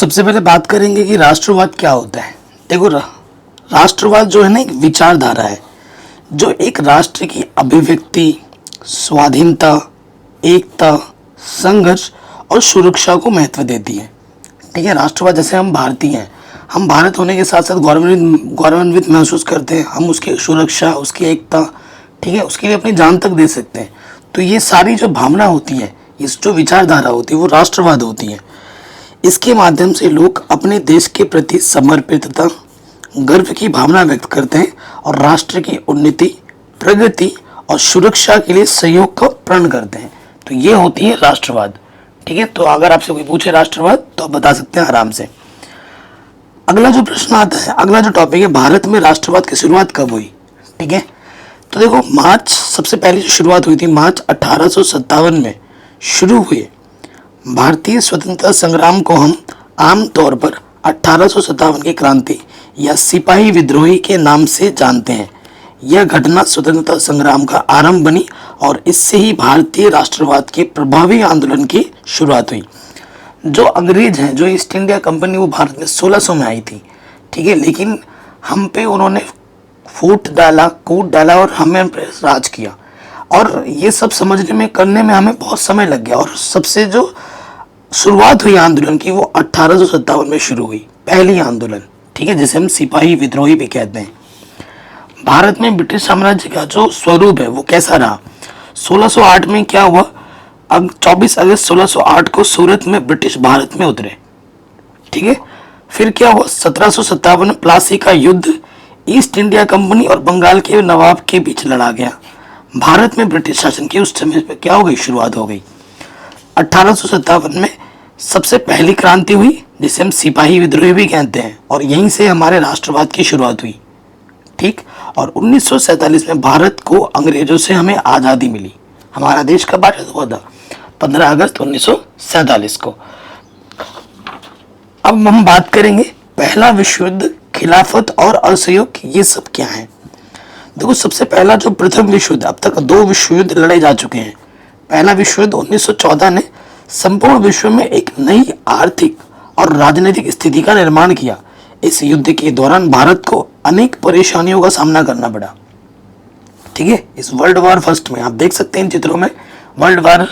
सबसे पहले बात करेंगे कि राष्ट्रवाद क्या होता है। देखो राष्ट्रवाद जो है ना, एक विचारधारा है जो एक राष्ट्र की अभिव्यक्ति, स्वाधीनता, एकता, संघर्ष और सुरक्षा को महत्व देती है। ठीक है, राष्ट्रवाद जैसे हम भारतीय हैं, हम भारत होने के साथ साथ गौरवान्वित महसूस करते हैं, हम उसकी सुरक्षा, उसकी एकता, ठीक है, उसके लिए अपनी जान तक दे सकते हैं। तो ये सारी जो भावना होती है, इस जो विचारधारा होती है, वो राष्ट्रवाद होती है। इसके माध्यम से लोग अपने देश के प्रति समर्पितता, गर्व की भावना व्यक्त करते हैं और राष्ट्र की उन्नति, प्रगति और सुरक्षा के लिए सहयोग का प्रण करते हैं। तो ये होती है राष्ट्रवाद। ठीक है, तो अगर आपसे कोई पूछे राष्ट्रवाद तो आप बता सकते हैं आराम से। अगला जो प्रश्न आता है, अगला जो टॉपिक है, भारत में राष्ट्रवाद की शुरुआत कब हुई। ठीक है, तो देखो सबसे पहले जो शुरुआत हुई थी मार्च 1857 में शुरू हुई। भारतीय स्वतंत्रता संग्राम को हम आमतौर पर 1857 की क्रांति या सिपाही विद्रोही के नाम से जानते हैं। यह घटना स्वतंत्रता संग्राम का आरंभ बनी और इससे ही भारतीय राष्ट्रवाद के प्रभावी आंदोलन की शुरुआत हुई। जो अंग्रेज हैं, जो ईस्ट इंडिया कंपनी, वो भारत में 1600 में आई थी। ठीक है, लेकिन हम पे उन्होंने कूट डाला और हमें राज किया। और ये सब समझने में, करने में हमें बहुत समय लग गया। और सबसे जो शुरुआत हुई आंदोलन की, वो 1857 में शुरू हुई, पहली आंदोलन। ठीक है, जिसे हम सिपाही विद्रोही भी कहते हैं। भारत में ब्रिटिश साम्राज्य का जो स्वरूप है वो कैसा रहा। 1608 में क्या हुआ, अब 24 अगस्त 1608 को सूरत में ब्रिटिश भारत में उतरे। ठीक है, फिर क्या हुआ, 1757 में प्लासी का युद्ध ईस्ट इंडिया कंपनी और बंगाल के नवाब के बीच लड़ा गया। भारत में ब्रिटिश शासन की उस समय पे क्या हो गई, शुरुआत हो गई। 1857 में सबसे पहली क्रांति हुई, जिसे हम सिपाही विद्रोह भी कहते हैं, और यहीं से हमारे राष्ट्रवाद की शुरुआत हुई। ठीक, और 1947 में भारत को अंग्रेजों से हमें आज़ादी मिली। हमारा देश कब आज़ाद हुआ था, 15 अगस्त 1947 को। अब हम बात करेंगे पहला विश्व युद्ध, खिलाफत और असहयोग, ये सब क्या है। देखो, सबसे पहला जो प्रथम विश्व युद्ध, अब तक 2 विश्व युद्ध लड़े जा चुके हैं। पहला विश्व युद्ध 1914 ने संपूर्ण विश्व में एक नई आर्थिक और राजनीतिक स्थिति का निर्माण किया। इस युद्ध के दौरान भारत को अनेक परेशानियों का सामना करना पड़ा। ठीक है, इस वर्ल्ड वॉर फर्स्ट में आप देख सकते हैं इन चित्रों में वर्ल्ड वॉर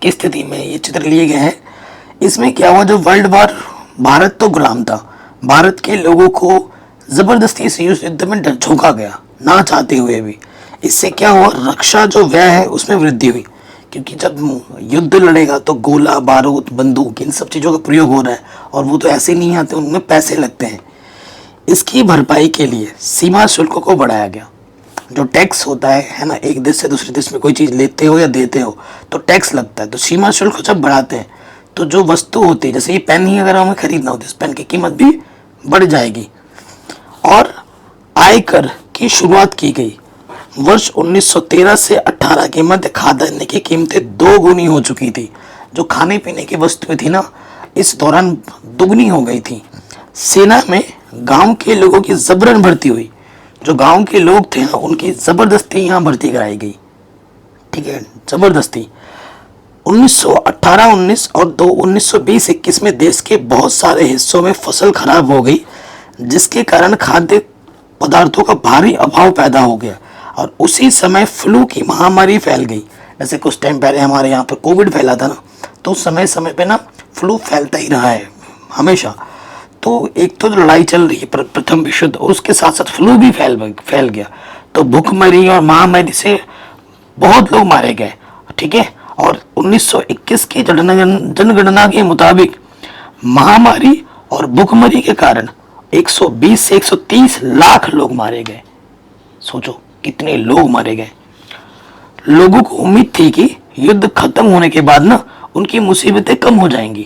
की स्थिति में ये चित्र लिए गए हैं। इसमें क्या हुआ, जो वर्ल्ड वॉर, भारत तो गुलाम था, भारत के लोगों को जबरदस्ती इस युद्ध में झोंका गया, ना चाहते हुए भी। इससे क्या हुआ, रक्षा जो व्यय है उसमें वृद्धि हुई, क्योंकि जब युद्ध लड़ेगा तो गोला बारूद, बंदूक, इन सब चीज़ों का प्रयोग हो रहा है, और वो तो ऐसे नहीं आते, उनमें पैसे लगते हैं। इसकी भरपाई के लिए सीमा शुल्क को बढ़ाया गया। जो टैक्स होता है ना, एक देश से दूसरे देश में कोई चीज़ लेते हो या देते हो तो टैक्स लगता है। तो सीमा शुल्क जब बढ़ाते हैं तो जो वस्तु होती है, जैसे ये पेन ही अगर हमें खरीदना हो तो इस पेन की कीमत भी बढ़ जाएगी। और आयकर की शुरुआत की गई। वर्ष 1913 से 18 के मध्य खाद्यान्न की कीमतें 2 गुनी हो चुकी थी। जो खाने पीने की वस्तुएं थी ना, इस दौरान दुगनी हो गई थी। सेना में गांव के लोगों की जबरन भर्ती हुई। जो गांव के लोग थे ना, उनकी जबरदस्ती यहाँ भर्ती कराई गई। ठीक है, जबरदस्ती। 1918-19 और 1920-21 में देश के बहुत सारे हिस्सों में फसल खराब हो गई, जिसके कारण खाद्य पदार्थों का भारी अभाव पैदा हो गया। और उसी समय फ्लू की महामारी फैल गई। जैसे कुछ टाइम पहले हमारे यहाँ पर कोविड फैला था ना, तो समय समय पे ना फ्लू फैलता ही रहा है हमेशा। तो एक तो लड़ाई चल रही है प्रथम विश्व युद्ध, और उसके साथ साथ फ्लू भी फैल गया। तो भूखमरी और महामारी से बहुत लोग मारे गए। ठीक है, और 1921 की जनगणना के मुताबिक महामारी और भूखमरी के कारण 120 से 130 लाख लोग मारे गए। सोचो कितने लोग मारे गए। लोगों को उम्मीद थी कि युद्ध खत्म होने के बाद ना उनकी मुसीबतें कम हो जाएंगी,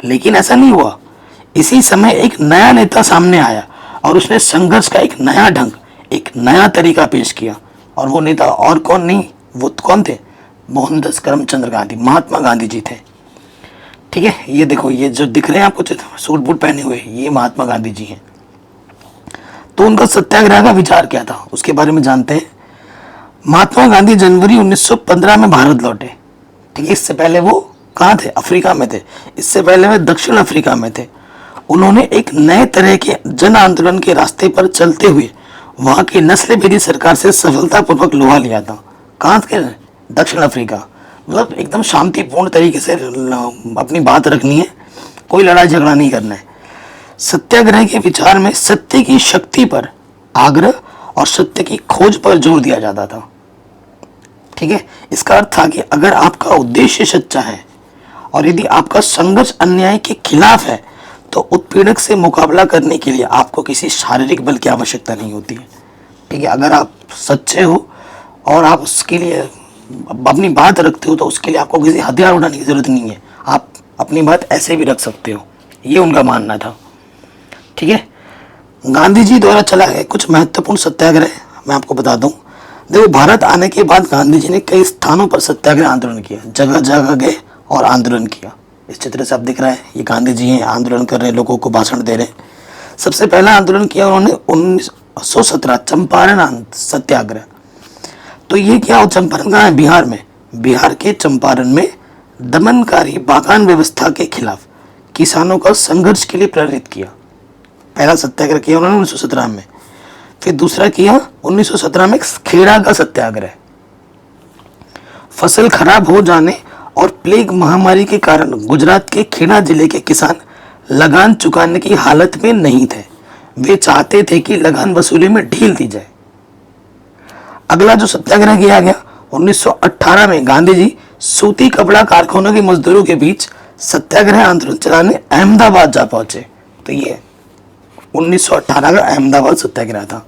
लेकिन ऐसा नहीं हुआ। इसी समय एक नया नेता सामने आया और उसने संघर्ष का एक नया ढंग, एक नया तरीका पेश किया। और वो नेता और कौन नहीं, वो कौन थे, मोहनदास करमचंद गांधी, महात्मा गांधी जी थे। ठीक है, ये देखो, ये जो दिख रहे हैं आपको सूट बूट पहने हुए, ये महात्मा गांधी जी हैं। तो उनका सत्याग्रह का विचार क्या था, उसके बारे में जानते हैं। महात्मा गांधी जनवरी 1915 में भारत लौटे। ठीक है, इससे पहले वो कहाँ थे, अफ्रीका में थे। इससे पहले वे दक्षिण अफ्रीका में थे। उन्होंने एक नए तरह के जन आंदोलन के रास्ते पर चलते हुए वहां की नस्लभेदी सरकार से सफलतापूर्वक लोहा लिया था। कहाँ के? दक्षिण अफ्रीका। मतलब एकदम शांतिपूर्ण तरीके से अपनी बात रखनी है, कोई लड़ाई झगड़ा नहीं करना है। सत्याग्रह के विचार में सत्य की शक्ति पर आग्रह और सत्य की खोज पर जोर दिया जाता था। ठीक है, इसका अर्थ था कि अगर आपका उद्देश्य सच्चा है और यदि आपका संघर्ष अन्याय के खिलाफ है तो उत्पीड़क से मुकाबला करने के लिए आपको किसी शारीरिक बल की आवश्यकता नहीं होती है। ठीक है, अगर आप सच्चे हो और आप उसके लिए अपनी बात रखते हो तो उसके लिए आपको किसी हथियार उठाने की जरूरत नहीं है, आप अपनी बात ऐसे भी रख सकते हो, ये उनका मानना था। ठीक है, गांधी जी द्वारा चला गया कुछ महत्वपूर्ण सत्याग्रह मैं आपको बता दूं। देखो, भारत आने के बाद गांधी जी ने कई स्थानों पर सत्याग्रह आंदोलन किया, जगह जगह गए और आंदोलन किया। इस चित्र से आप दिख रहा है, ये गांधी जी हैं, आंदोलन कर रहे हैं, लोगों को भाषण दे रहे हैं। सबसे पहला आंदोलन किया उन्होंने 1917 चंपारण सत्याग्रह। तो ये क्या हो, चंपारण कहाँ है? बिहार में। बिहार के चंपारण में दमनकारी बागान व्यवस्था के खिलाफ किसानों का संघर्ष के लिए प्रेरित किया। पहला सत्याग्रह किया उन्होंने 1917 में। फिर दूसरा किया 1917 में खेड़ा का सत्याग्रह। फसल खराब हो जाने और प्लेग महामारी के कारण गुजरात के खेड़ा जिले के किसान लगान चुकाने की हालत में नहीं थे। वे चाहते थे कि लगान वसूली में ढील दी जाए। अगला जो सत्याग्रह किया गया 1918 में, गांधी जी सूती कपड़ा कारखानों के मजदूरों के बीच सत्याग्रह आंदोलन चलाने अहमदाबाद जा पहुंचे। तो ये 1918 का अहमदाबाद सत्याग्रह था।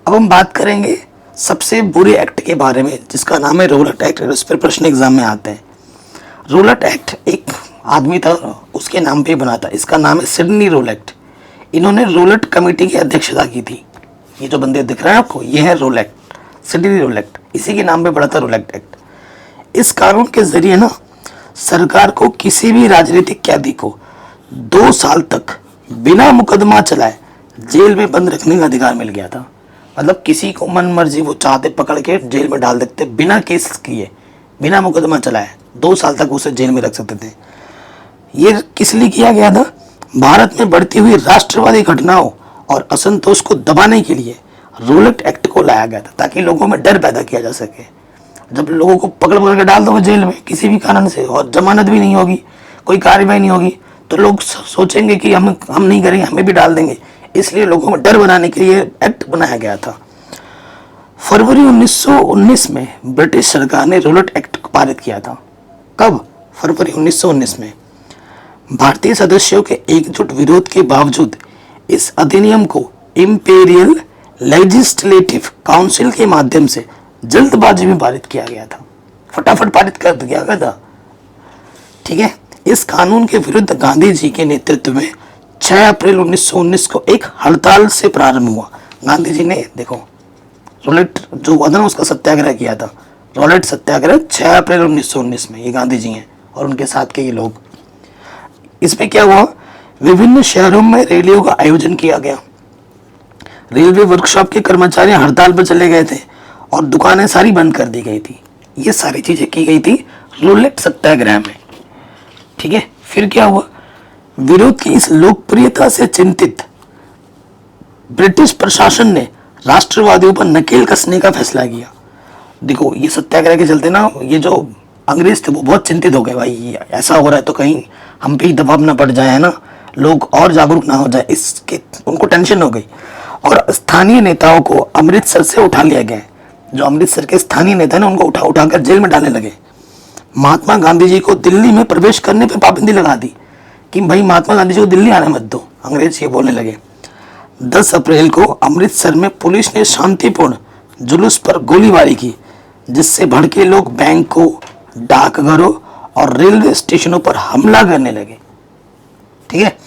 अब हम बात करेंगे सबसे बुरे एक्ट के बारे में, जिसका नाम है रोलट एक्ट। इस पर प्रश्न एग्जाम में आते हैं। रोलट एक्ट एक आदमी था, उसके नाम पे बना था। इसका नाम है सिडनी रोलट। इन्होंने रोलट कमेटी की अध्यक्षता की थी। ये जो बंदे दिख रहे हैं आपको, ये है रोलट, सिडनी रोलट, इसी के नाम पे बना था रोलट एक्ट। इस कानून के जरिए ना सरकार को किसी भी राजनीतिक कैदी को 2 साल तक बिना मुकदमा चलाए जेल में बंद रखने का अधिकार मिल गया था। मतलब किसी को मन मर्जी वो चाहते पकड़ के जेल में डाल देते, बिना केस किए, बिना मुकदमा चलाए 2 साल तक उसे जेल में रख सकते थे। ये किस लिए किया गया था? भारत में बढ़ती हुई राष्ट्रवादी घटनाओं और असंतोष को दबाने के लिए रोलट एक्ट को लाया गया था, ताकि लोगों में डर पैदा किया जा सके। जब लोगों को पकड़ पकड़ के डाल दोगे जेल में किसी भी कारण से और जमानत भी नहीं होगी, कोई कार्रवाई नहीं होगी, तो लोग सोचेंगे कि हम नहीं करेंगे, हमें भी डाल देंगे। इसलिए लोगों में डर बनाने के लिए एक्ट बनाया गया था। फरवरी 1919 में ब्रिटिश सरकार ने रोलट एक्ट पारित किया था। कब? फरवरी 1919 में। भारतीय सदस्यों के एकजुट विरोध के बावजूद इस अधिनियम को इंपीरियल लेजिस्लेटिव काउंसिल के माध्यम से जल्दबाजी में पारित किया गया था। फटाफट पारित कर दिया गया था। ठीक है, इस कानून के विरुद्ध गांधी जी के नेतृत्व में 6 अप्रैल 1919 को एक हड़ताल से प्रारंभ हुआ। गांधी जी ने देखो रोलेट जो हुआ था ना, उसका सत्याग्रह किया था। रोलेट सत्याग्रह 6 अप्रैल 1919 में, ये गांधी जी हैं और उनके साथ के ये लोग। इसमें क्या हुआ, विभिन्न शहरों में रैलियों का आयोजन किया गया। रेलवे वर्कशॉप के कर्मचारी हड़ताल पर चले गए थे और दुकानें सारी बंद कर दी गई थी। ये सारी चीजें की गई थी रोलेट सत्याग्रह में। ठीक है, फिर क्या हुआ, विरोध की इस लोकप्रियता से चिंतित ब्रिटिश प्रशासन ने राष्ट्रवादियों पर नकेल कसने का फैसला किया। देखो, ये सत्याग्रह के चलते ना, ये जो अंग्रेज थे वो बहुत चिंतित हो गए, भाई ऐसा हो रहा है तो कहीं हम पे ही दबाव ना पड़ जाए, है ना, लोग और जागरूक ना हो जाए, इसके उनको टेंशन हो गई। और स्थानीय नेताओं को अमृतसर से उठा लिया गया। जो अमृतसर के स्थानीय नेता ने उनको उठा कर जेल में डालने लगे। महात्मा गांधी जी को दिल्ली में प्रवेश करने पर पाबंदी लगा दी कि भाई महात्मा गांधी जी को दिल्ली आने मत दो, अंग्रेज ये बोलने लगे। 10 अप्रैल को अमृतसर में पुलिस ने शांतिपूर्ण जुलूस पर गोलीबारी की, जिससे भड़के लोग बैंकों, डाकघरों और रेलवे स्टेशनों पर हमला करने लगे। ठीक है,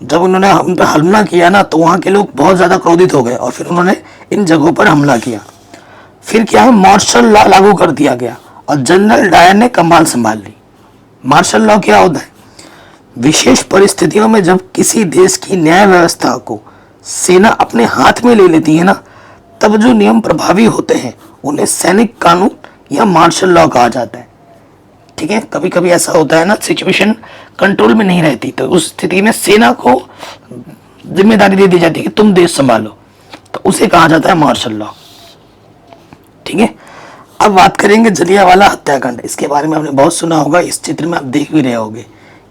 जब उन्होंने हम पर हमला किया ना, तो वहां के लोग बहुत ज्यादा क्रोधित हो गए और फिर उन्होंने इन जगहों पर हमला किया। फिर क्या है, मार्शल लॉ लागू कर दिया गया और जनरल डायर ने कमान संभाल ली। मार्शल लॉ क्या होता है? विशेष परिस्थितियों में जब किसी देश की न्याय व्यवस्था को सेना अपने हाथ में ले लेती है ना, तब जो नियम प्रभावी होते हैं उन्हें सैनिक कानून या मार्शल लॉ कहा जाता है। ठीक है, कभी कभी ऐसा होता है ना, सिचुएशन कंट्रोल में नहीं रहती, तो उस स्थिति में सेना को जिम्मेदारी दे दी जाती है कि तुम देश संभालो, तो उसे कहा जाता है मार्शल लॉ। ठीक है, अब बात करेंगे जलियांवाला हत्याकांड। इसके बारे में आपने बहुत सुना होगा, इस चित्र में आप देख भी रहे होगे।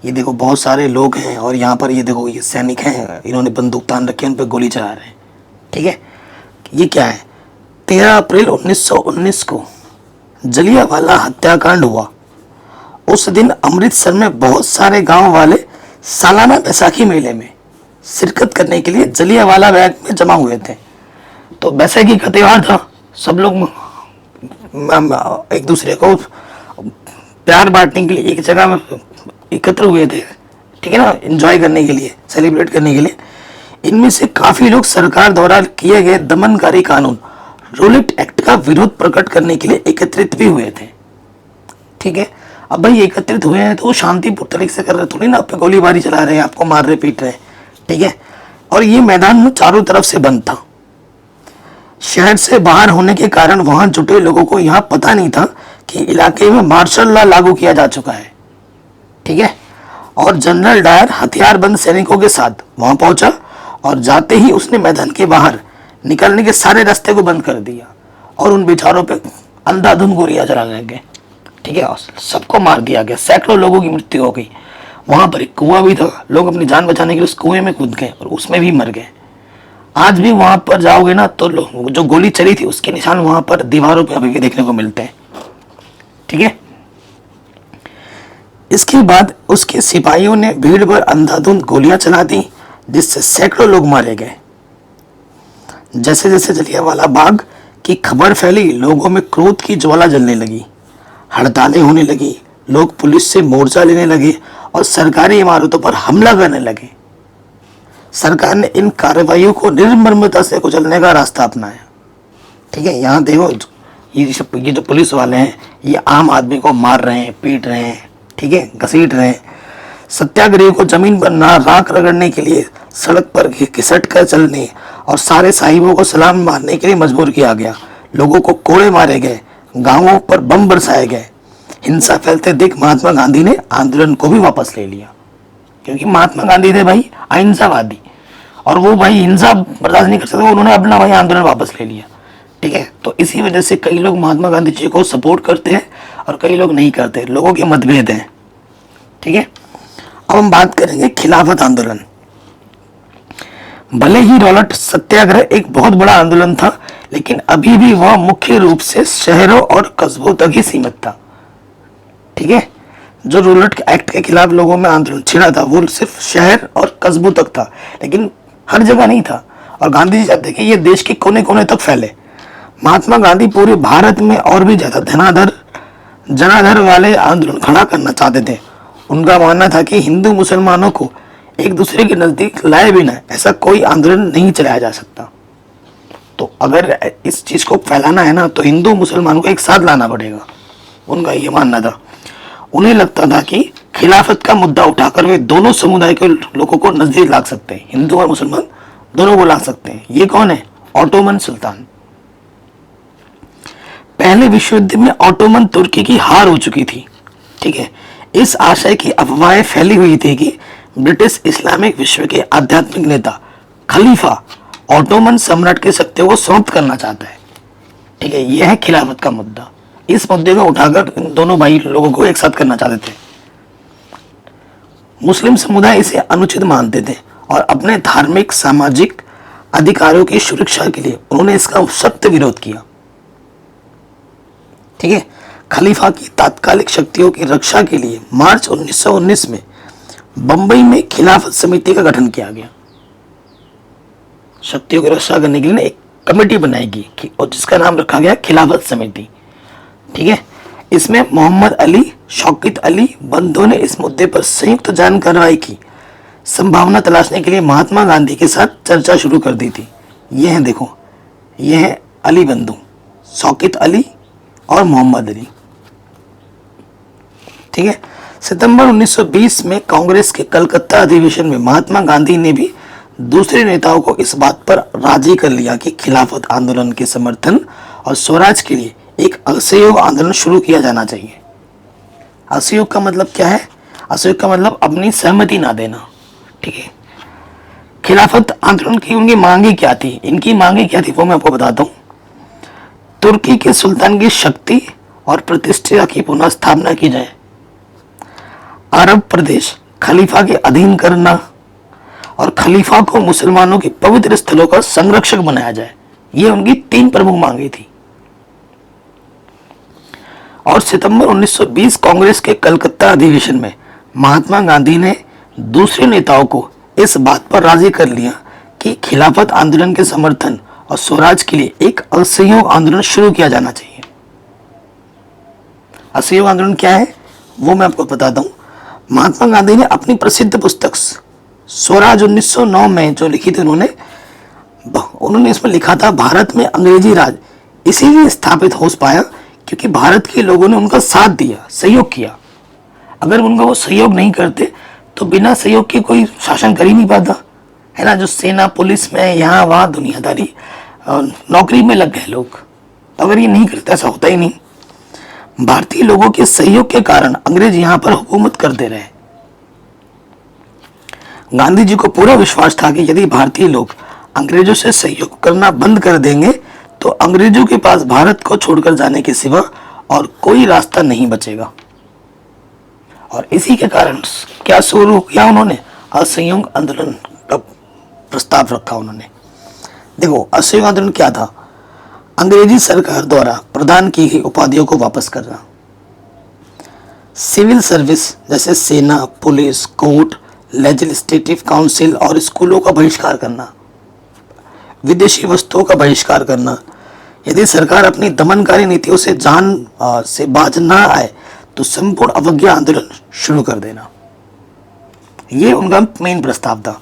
ये देखो बहुत सारे लोग हैं और यहाँ पर ये देखो ये सैनिक हैं, इन्होंने बंदूक तान रखी है, उन पर गोली चला रहे हैं। ठीक है, ये क्या है, 13 अप्रैल 1919 को जलियांवाला हत्याकांड हुआ। उस दिन अमृतसर में बहुत सारे गांव वाले सालाना बैसाखी मेले में शिरकत करने के लिए जलियांवाला बाग में जमा हुए थे। तो बैसाखी का त्यौहार था, सब लोग एक दूसरे को प्यार बांटने के लिए एक जगह में एकत्र हुए थे। ठीक है ना, एंजॉय करने के लिए, सेलिब्रेट करने के लिए। इनमें से काफी लोग सरकार द्वारा किए गए दमनकारी कानून रूलेट एक्ट का विरोध प्रकट करने के लिए एकत्रित भी हुए थे। ठीक है, अब भाई एकत्रित हुए हैं तो वो शांतिपूर्ण तरीके से कर रहे, थोड़ी ना आप पे गोलीबारी चला रहे हैं, आपको मार रहे पीट रहे हैं। ठीक है, और ये मैदान चारों तरफ से बंद था। शहर से बाहर होने के कारण वहां जुटे लोगों को यहाँ पता नहीं था कि इलाके में मार्शल लॉ लागू किया जा चुका है। ठीक है, और जनरल डायर हथियारबंद सैनिकों के साथ वहां पहुंचा और जाते ही उसने मैदान के बाहर निकलने के सारे रास्ते को बंद कर दिया और उन बेचारों पे अंधाधुंध गोलियां चलाने लगे। ठीक है, सबको मार दिया गया, सैकड़ों लोगों की मृत्यु हो गई। वहां पर एक कुआं भी था, लोग अपनी जान बचाने के लिए उस कुएं में कूद गए और उसमें भी मर गए। आज भी वहां पर जाओगे ना तो जो गोली चली थी उसके निशान वहां पर दीवारों पे अभी भी देखने को मिलते हैं। ठीक है, इसके बाद उसके सिपाहियों ने भीड़ पर अंधाधुंध गोलियां चला दी, जिससे सैकड़ों लोग मारे गए। जैसे जैसे जलियांवाला बाग की खबर फैली, लोगों में क्रोध की ज्वाला जलने लगी, हड़तालें होने लगी, लोग पुलिस से मोर्चा लेने लगे और सरकारी इमारतों पर हमला करने लगे। सरकार ने इन कार्रवाइयों को निर्ममता से कुचलने का रास्ता अपनाया। ठीक है, यहाँ देखो ये जो पुलिस वाले हैं ये आम आदमी को मार रहे हैं, पीट रहे हैं, ठीक है, घसीट रहे हैं। सत्याग्रही को जमीन पर ना राख रगड़ने के लिए सड़क पर घिसट कर चलने और सारे साहिबों को सलाम मारने के लिए मजबूर किया गया। लोगों को कोड़े मारे गए, गांवों पर बम बरसाए गए। हिंसा फैलते देख महात्मा गांधी ने आंदोलन को भी वापस ले लिया, क्योंकि महात्मा गांधी थे भाई अहिंसावादी और वो भाई हिंसा बर्दाश्त नहीं कर सकते, उन्होंने अपना भाई आंदोलन वापस ले लिया। ठीक है, तो इसी वजह से कई लोग महात्मा गांधी जी को सपोर्ट करते हैं और कई लोग नहीं करते, लोगों के मतभेद हैं। ठीक है, अब हम बात करेंगे खिलाफत आंदोलन। भले ही रॉलेट सत्याग्रह एक बहुत बड़ा आंदोलन था, लेकिन अभी भी वह मुख्य रूप से शहरों और कस्बों तक ही सीमित था। ठीक है, जो रूलेट एक्ट के खिलाफ लोगों में आंदोलन छिड़ा था वो सिर्फ शहर और कस्बों तक था, लेकिन हर जगह नहीं था। और गांधी जी चाहते कि ये देश के कोने कोने तक फैले। महात्मा गांधी पूरे भारत में और भी ज्यादा जनाधार वाले आंदोलन खड़ा करना चाहते थे। उनका मानना था कि हिंदू मुसलमानों को एक दूसरे के नजदीक लाए बिना ऐसा कोई आंदोलन नहीं चलाया जा सकता। तो अगर इस चीज को फैलाना है ना तो हिंदू मुसलमानों को एक साथ लाना पड़ेगा, उनका ये मानना था। उन्हें लगता था कि खिलाफत का मुद्दा उठाकर वे दोनों समुदाय के लोगों को नजदीक ला सकते हैं, हिंदू और मुसलमान दोनों को ला सकते हैं। ये कौन है? ऑटोमन सुल्तान। पहले विश्व युद्ध में ऑटोमन तुर्की की हार हो चुकी थी। ठीक है, इस आशय की अफवाहें फैली हुई थी कि ब्रिटिश इस्लामिक विश्व के आध्यात्मिक नेता खलीफा ऑटोमन सम्राट की शक्तियों को समाप्त करना चाहता है। ठीक है, यह है खिलाफत का मुद्दा। इस मुद्दे को उठाकर दोनों भाई लोगों को एक साथ करना चाहते थे। मुस्लिम समुदाय इसे अनुचित मानते थे और अपने धार्मिक सामाजिक अधिकारों की सुरक्षा के लिए उन्होंने इसका सख्त विरोध किया। ठीक है, खलीफा की तात्कालिक शक्तियों की रक्षा के लिए मार्च 1919 में बंबई में खिलाफत समिति का गठन किया गया। शक्तियों की रक्षा करने के लिए एक कमेटी बनाई गई और जिसका नाम रखा गया खिलाफत समिति। ठीक है, इसमें मोहम्मद अली, शौकत अली बंधुओं ने इस मुद्दे पर संयुक्त जान कार्रवाई की संभावना तलाशने के लिए महात्मा गांधी के साथ चर्चा शुरू कर दी थी। यह है, देखो, यह है अली बंधु, शौकत अली और मोहम्मद अली। ठीक है, सितंबर 1920 में कांग्रेस के कलकत्ता अधिवेशन में महात्मा गांधी ने भी दूसरे नेताओं को इस बात पर राजी कर लिया कि खिलाफत आंदोलन के समर्थन और स्वराज के लिए एक असहयोग आंदोलन शुरू किया जाना चाहिए। असहयोग का मतलब क्या है? असहयोग का मतलब अपनी सहमति ना देना। ठीक है। खिलाफत आंदोलन की उनकी मांगे क्या थी? इनकी मांगे क्या थी वो मैं आपको बताता हूँ। तुर्की के सुल्तान की शक्ति और प्रतिष्ठा की पुनः स्थापना की जाए, अरब प्रदेश खलीफा के अधीन करना और खलीफा को मुसलमानों के पवित्र स्थलों का संरक्षक बनाया जाए। ये उनकी 3 प्रमुख मांगे थी। और सितंबर 1920 कांग्रेस के कलकत्ता अधिवेशन में महात्मा गांधी ने दूसरे नेताओं को इस बात पर राजी कर लिया कि खिलाफत आंदोलन के समर्थन और स्वराज के लिए एक असहयोग आंदोलन शुरू किया जाना चाहिए। असहयोग आंदोलन क्या है वो मैं आपको बताता हूँ। महात्मा गांधी ने अपनी प्रसिद्ध पुस्तक स्वराज 1909 में जो लिखी थी, उन्होंने इसमें लिखा था, भारत में अंग्रेजी राज इसीलिए स्थापित हो पाया क्योंकि भारत के लोगों ने उनका साथ दिया, सहयोग किया। अगर उनका वो सहयोग नहीं करते तो बिना सहयोग के कोई शासन कर ही नहीं पाता, है ना। जो सेना पुलिस में यहाँ वहाँ दुनियादारी नौकरी में लग गए लोग, अगर ये नहीं करते ऐसा होता ही नहीं। भारतीय लोगों के सहयोग के कारण अंग्रेज यहाँ पर हुकूमत करते रहे। गांधी जी को पूरा विश्वास था कि यदि भारतीय लोग अंग्रेजों से सहयोग करना बंद कर देंगे तो अंग्रेजों के पास भारत को छोड़कर जाने के सिवा और कोई रास्ता नहीं बचेगा। और इसी के कारण क्या शुरू किया उन्होंने? असहयोग आंदोलन का प्रस्ताव रखा उन्होंने। देखो, असहयोग आंदोलन क्या था? अंग्रेजी सरकार द्वारा प्रदान की गई उपाधियों को वापस करना, सिविल सर्विस जैसे सेना, पुलिस, कोर्ट, लेजिस्लेटिव काउंसिल और स्कूलों का बहिष्कार करना, विदेशी वस्तुओं का बहिष्कार करना। यदि सरकार अपनी दमनकारी नीतियों से से बाज ना आए तो संपूर्ण अवज्ञा आंदोलन शुरू कर देना। ये उनका मेन प्रस्ताव था।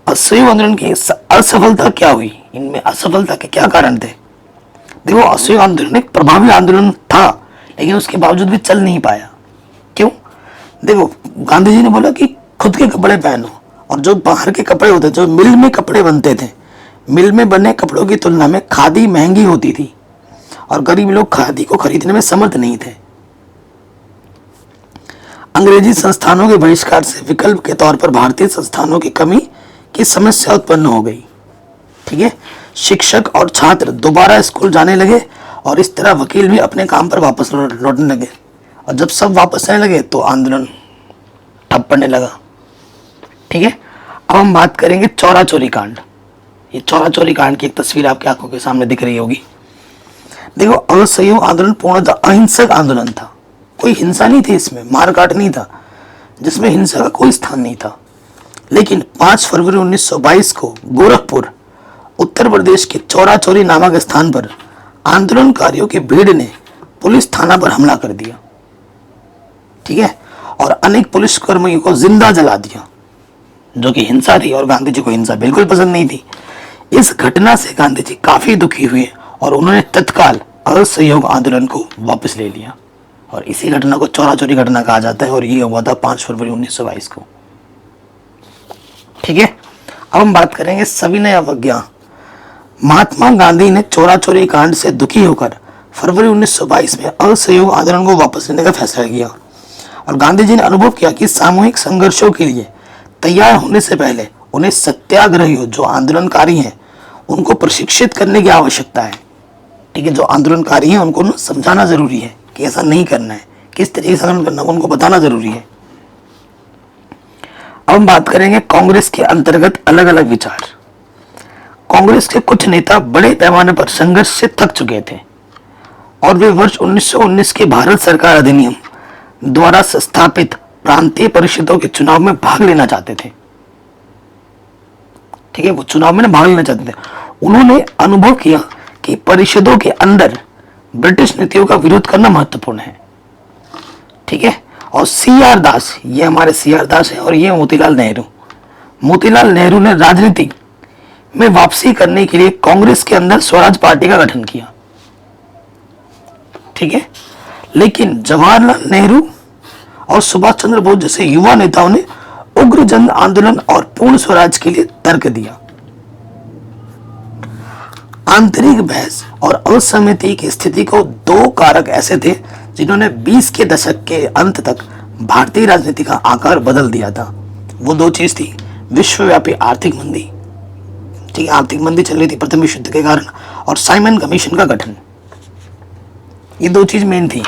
असहयोग आंदोलन की असफलता क्या हुई? इनमें असफलता के क्या कारण थे? देखो, असहयोग आंदोलन एक प्रभावी आंदोलन था लेकिन उसके बावजूद भी चल नहीं पाया। क्यों? देखो, गांधी जी ने बोला कि खुद के कपड़े पहनो, और जो बाहर के कपड़े होते, जो मिल में कपड़े बनते थे, मिल में बने कपड़ों की तुलना में खादी महंगी होती थी और गरीब लोग खादी को खरीदने में समर्थ नहीं थे। अंग्रेजी संस्थानों के बहिष्कार से विकल्प के तौर पर भारतीय संस्थानों की कमी की समस्या उत्पन्न हो गई। ठीक है। शिक्षक और छात्र दोबारा स्कूल जाने लगे और इस तरह वकील भी अपने काम पर वापस लौटने लगे। और जब सब वापस आने लगे तो आंदोलन ठप पड़ने लगा। ठीक है। अब हम बात करेंगे चौरा चोरी कांड। ये चौरा चोरी कांड की एक तस्वीर आपकी आंखों के सामने दिख रही होगी। देखो, असहयोग आंदोलन पूर्णतः अहिंसक आंदोलन था। कोई हिंसा नहीं थी इसमें, मारकाट नहीं था, जिसमें हिंसा का कोई स्थान नहीं था। लेकिन 5 फरवरी 1922 को गोरखपुर, उत्तर प्रदेश के चौरा चोरी नामक स्थान पर आंदोलनकारियों की भीड़ ने पुलिस थाना पर हमला कर दिया। ठीक है। और अनेक पुलिसकर्मियों को जिंदा जला दिया, जो कि हिंसा थी और गांधी जी को हिंसा बिल्कुल पसंद नहीं थी। इस घटना से गांधी जी काफी दुखी हुए और उन्होंने तत्काल असहयोग आंदोलन को वापस ले लिया और इसी घटना को चौरा चोरी घटना कहा जाता है और ये हुआ था 5 फरवरी 1922 को। ठीक है। अब हम बात करेंगे सविनय अवज्ञा। महात्मा गांधी ने चौरा चोरी कांड से दुखी होकर फरवरी 1922 में असहयोग आंदोलन को वापस लेने का फैसला किया और गांधी जी ने अनुभव किया कि सामूहिक संघर्षों के लिए तैयार होने से पहले उन्हें सत्याग्रहियों जो आंदोलनकारी हैं उनको प्रशिक्षित करने की आवश्यकता है। ठीक है। जो आंदोलनकारी हैं उनको समझाना जरूरी है कि ऐसा नहीं करना है, किस तरीके से आंदोलन करना है, उनको बताना जरूरी है। अब हम बात करेंगे कांग्रेस के अंतर्गत अलग अलग विचार। कांग्रेस के कुछ नेता बड़े पैमाने पर संघर्ष से थक चुके थे और वे वर्ष 1919 के भारत सरकार अधिनियम द्वारा स्थापित प्रांतीय परिषदों के चुनाव में भाग लेना चाहते थे। ठीक है। वो चुनाव में भाग लेना चाहते थे। उन्होंने अनुभव किया कि परिषदों के अंदर ब्रिटिश नीतियों का विरोध करना महत्वपूर्ण है। ठीक है। और CR दास, ये हमारे CR दास है और ये मोतीलाल नेहरू। मोतीलाल नेहरू ने राजनीति में वापसी करने के लिए कांग्रेस के अंदर स्वराज पार्टी का गठन किया। ठीक है। लेकिन जवाहरलाल नेहरू और सुभाष चंद्र बोस जैसे युवा नेताओं ने उग्र जन आंदोलन और पूर्ण स्वराज के लिए तर्क दिया। आंतरिक बहस और असहमति की स्थिति को 2 कारक ऐसे थे जिन्होंने 20 के दशक के अंत तक भारतीय राजनीति का आकार बदल दिया था। वो दो चीज थी, विश्वव्यापी आर्थिक मंदी, ठीक है, आर्थिक मंदी चल रही थी प्रथम विश्व युद्ध के कारण, और साइमन कमीशन का गठन। ये दो चीज मेन थी।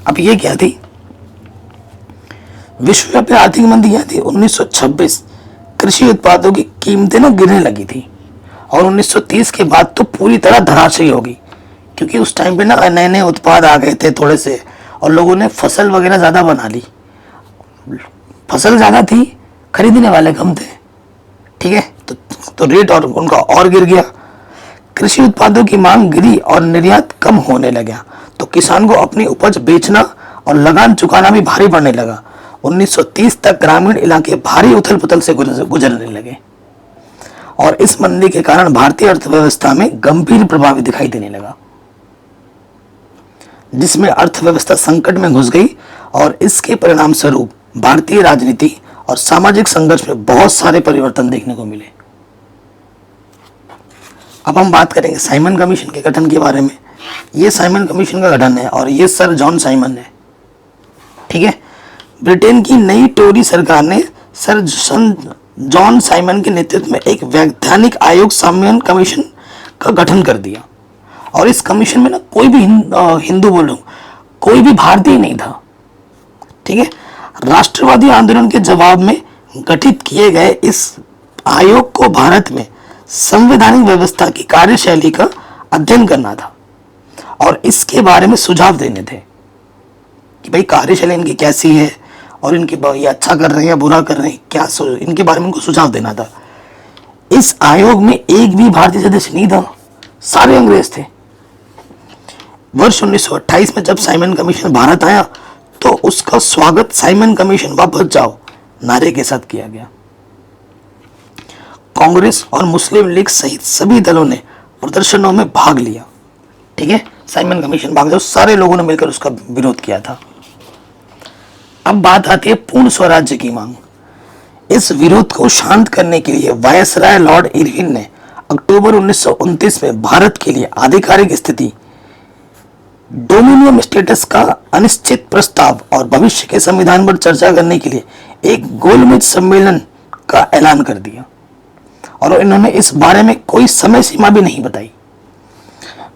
अब ये क्या थी? विश्वव्यापी आर्थिक मंदी क्या थी? 1926 कृषि उत्पादों की कीमतें ना गिरने लगी थी, और 1930 के बाद तो पूरी तरह धराशायी होगी, क्योंकि उस टाइम पे ना नए नए उत्पाद आ गए थे थोड़े से, और लोगों ने फसल वगैरह ज़्यादा बना ली। फसल ज़्यादा थी, खरीदने वाले कम थे, ठीक है, तो रेट और उनका और गिर गया। कृषि उत्पादों की मांग गिरी और निर्यात कम होने लगा, तो किसान को अपनी उपज बेचना और लगान चुकाना भी भारी पड़ने लगा। 1930 तक ग्रामीण इलाके भारी उथल पुथल से गुजरने लगे, और इस मंदी के कारण भारतीय अर्थव्यवस्था में गंभीर प्रभाव दिखाई देने लगा, जिसमें अर्थव्यवस्था संकट में घुस गई, और इसके परिणाम स्वरूप भारतीय राजनीति और सामाजिक संघर्ष में बहुत सारे परिवर्तन देखने को मिले। अब हम बात करेंगे साइमन कमीशन के गठन के बारे में। ये साइमन कमीशन का गठन है, और ये सर जॉन साइमन है, ठीक है। ब्रिटेन की नई टोरी सरकार ने सर जॉन साइमन के नेतृत्व में एक वैधानिक आयोग साइमन कमीशन का गठन कर दिया, और इस कमीशन में ना कोई भी हिंदू बोलो, कोई भी भारतीय नहीं था, ठीक है। राष्ट्रवादी आंदोलन के जवाब में गठित किए गए इस आयोग को भारत में संवैधानिक व्यवस्था की कार्यशैली का अध्ययन करना था, और इसके बारे में सुझाव देने थे कि भाई कार्यशैली इनकी कैसी है, और इनके ये अच्छा कर रहे हैं या बुरा कर रहे हैं, क्या इनके बारे में उनको सुझाव देना था। इस आयोग में एक भी भारतीय सदस्य नहीं था, सारे अंग्रेज थे। वर्ष 1928 में जब साइमन कमीशन भारत आया, तो उसका स्वागत साइमन कमीशन वापस जाओ नारे के साथ किया गया। कांग्रेस और मुस्लिम लीग सहित सभी दलों ने प्रदर्शनों में भाग लिया, ठीक है। साइमन कमीशन भाग जाओ, सारे लोगों ने मिलकर उसका विरोध किया था। अब बात आती है पूर्ण स्वराज्य की मांग। इस विरोध को शांत करने के लिए वायसराय लॉर्ड इरविन ने अक्टूबर 1929 में भारत के लिए आधिकारिक स्थिति, डोमिनियन स्टेटस का अनिश्चित प्रस्ताव और भविष्य के संविधान पर चर्चा करने के लिए एक गोलमेज सम्मेलन का ऐलान कर दिया, और इन्होंने इस बारे में कोई समय सीमा भी नहीं बताई।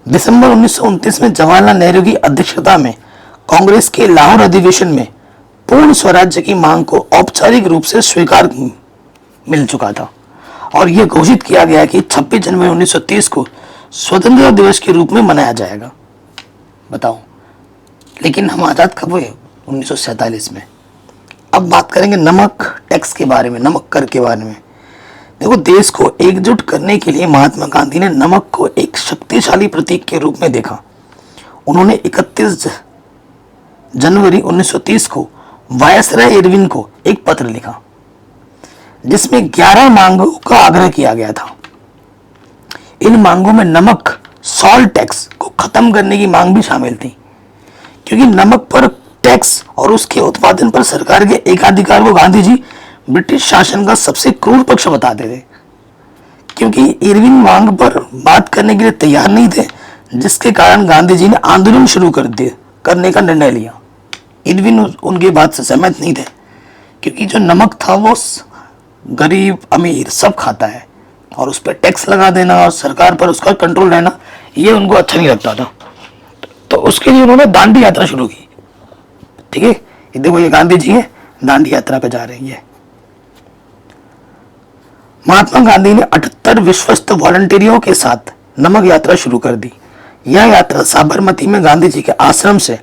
दिसंबर 1929 में जवाहरलाल नेहरू की अध्यक्षता में कांग्रेस के लाहौर अधिवेशन में पूर्ण स्वराज्य की मांग को औपचारिक रूप से स्वीकार मिल चुका था, और यह घोषित किया गया कि 26 जनवरी 1930 को स्वतंत्रता दिवस के रूप में मनाया जाएगा। बताओ, लेकिन हम आजाद कब हुए? 1947 में। अब बात करेंगे नमक टैक्स के बारे में, नमक कर के बारे में। देखो, देश को एकजुट करने के लिए महात्मा गांधी ने नमक को एक शक्तिशाली प्रतीक के रूप में देखा। उन्होंने 31 जनवरी 1930 को वायसराय इरविन को एक पत्र लिखा, जिसमें 11 मांगों का आग्रह किया गया था। इन मांगों में नमक सॉल्ट टैक्स को खत्म करने की मांग भी शामिल थी, क्योंकि नमक पर टैक्स और उसके उत्पादन पर सरकार के एकाधिकार को गांधी जी ब्रिटिश शासन का सबसे क्रूर पक्ष बताते थे, क्योंकि इरविन मांग पर बात करने के लिए तैयार नहीं थे, जिसके कारण गांधी जी ने आंदोलन शुरू करने का निर्णय लिया। इरविन उनकी बात से सहमत नहीं थे, क्योंकि जो नमक था वो गरीब अमीर सब खाता है, और उस पर टैक्स लगा देना और सरकार पर उसका कंट्रोल रहना, ये उनको अच्छा नहीं लगता था। तो उसके लिए उन्होंने दांडी यात्रा शुरू की, ठीक है। ये देखो, ये गांधी जी है, दांडी यात्रा पे जा रहे हैं। महात्मा गांधी ने 78 विश्वस्त वॉलंटियरों के साथ नमक यात्रा शुरू कर दी। यह यात्रा साबरमती में गांधी जी के आश्रम से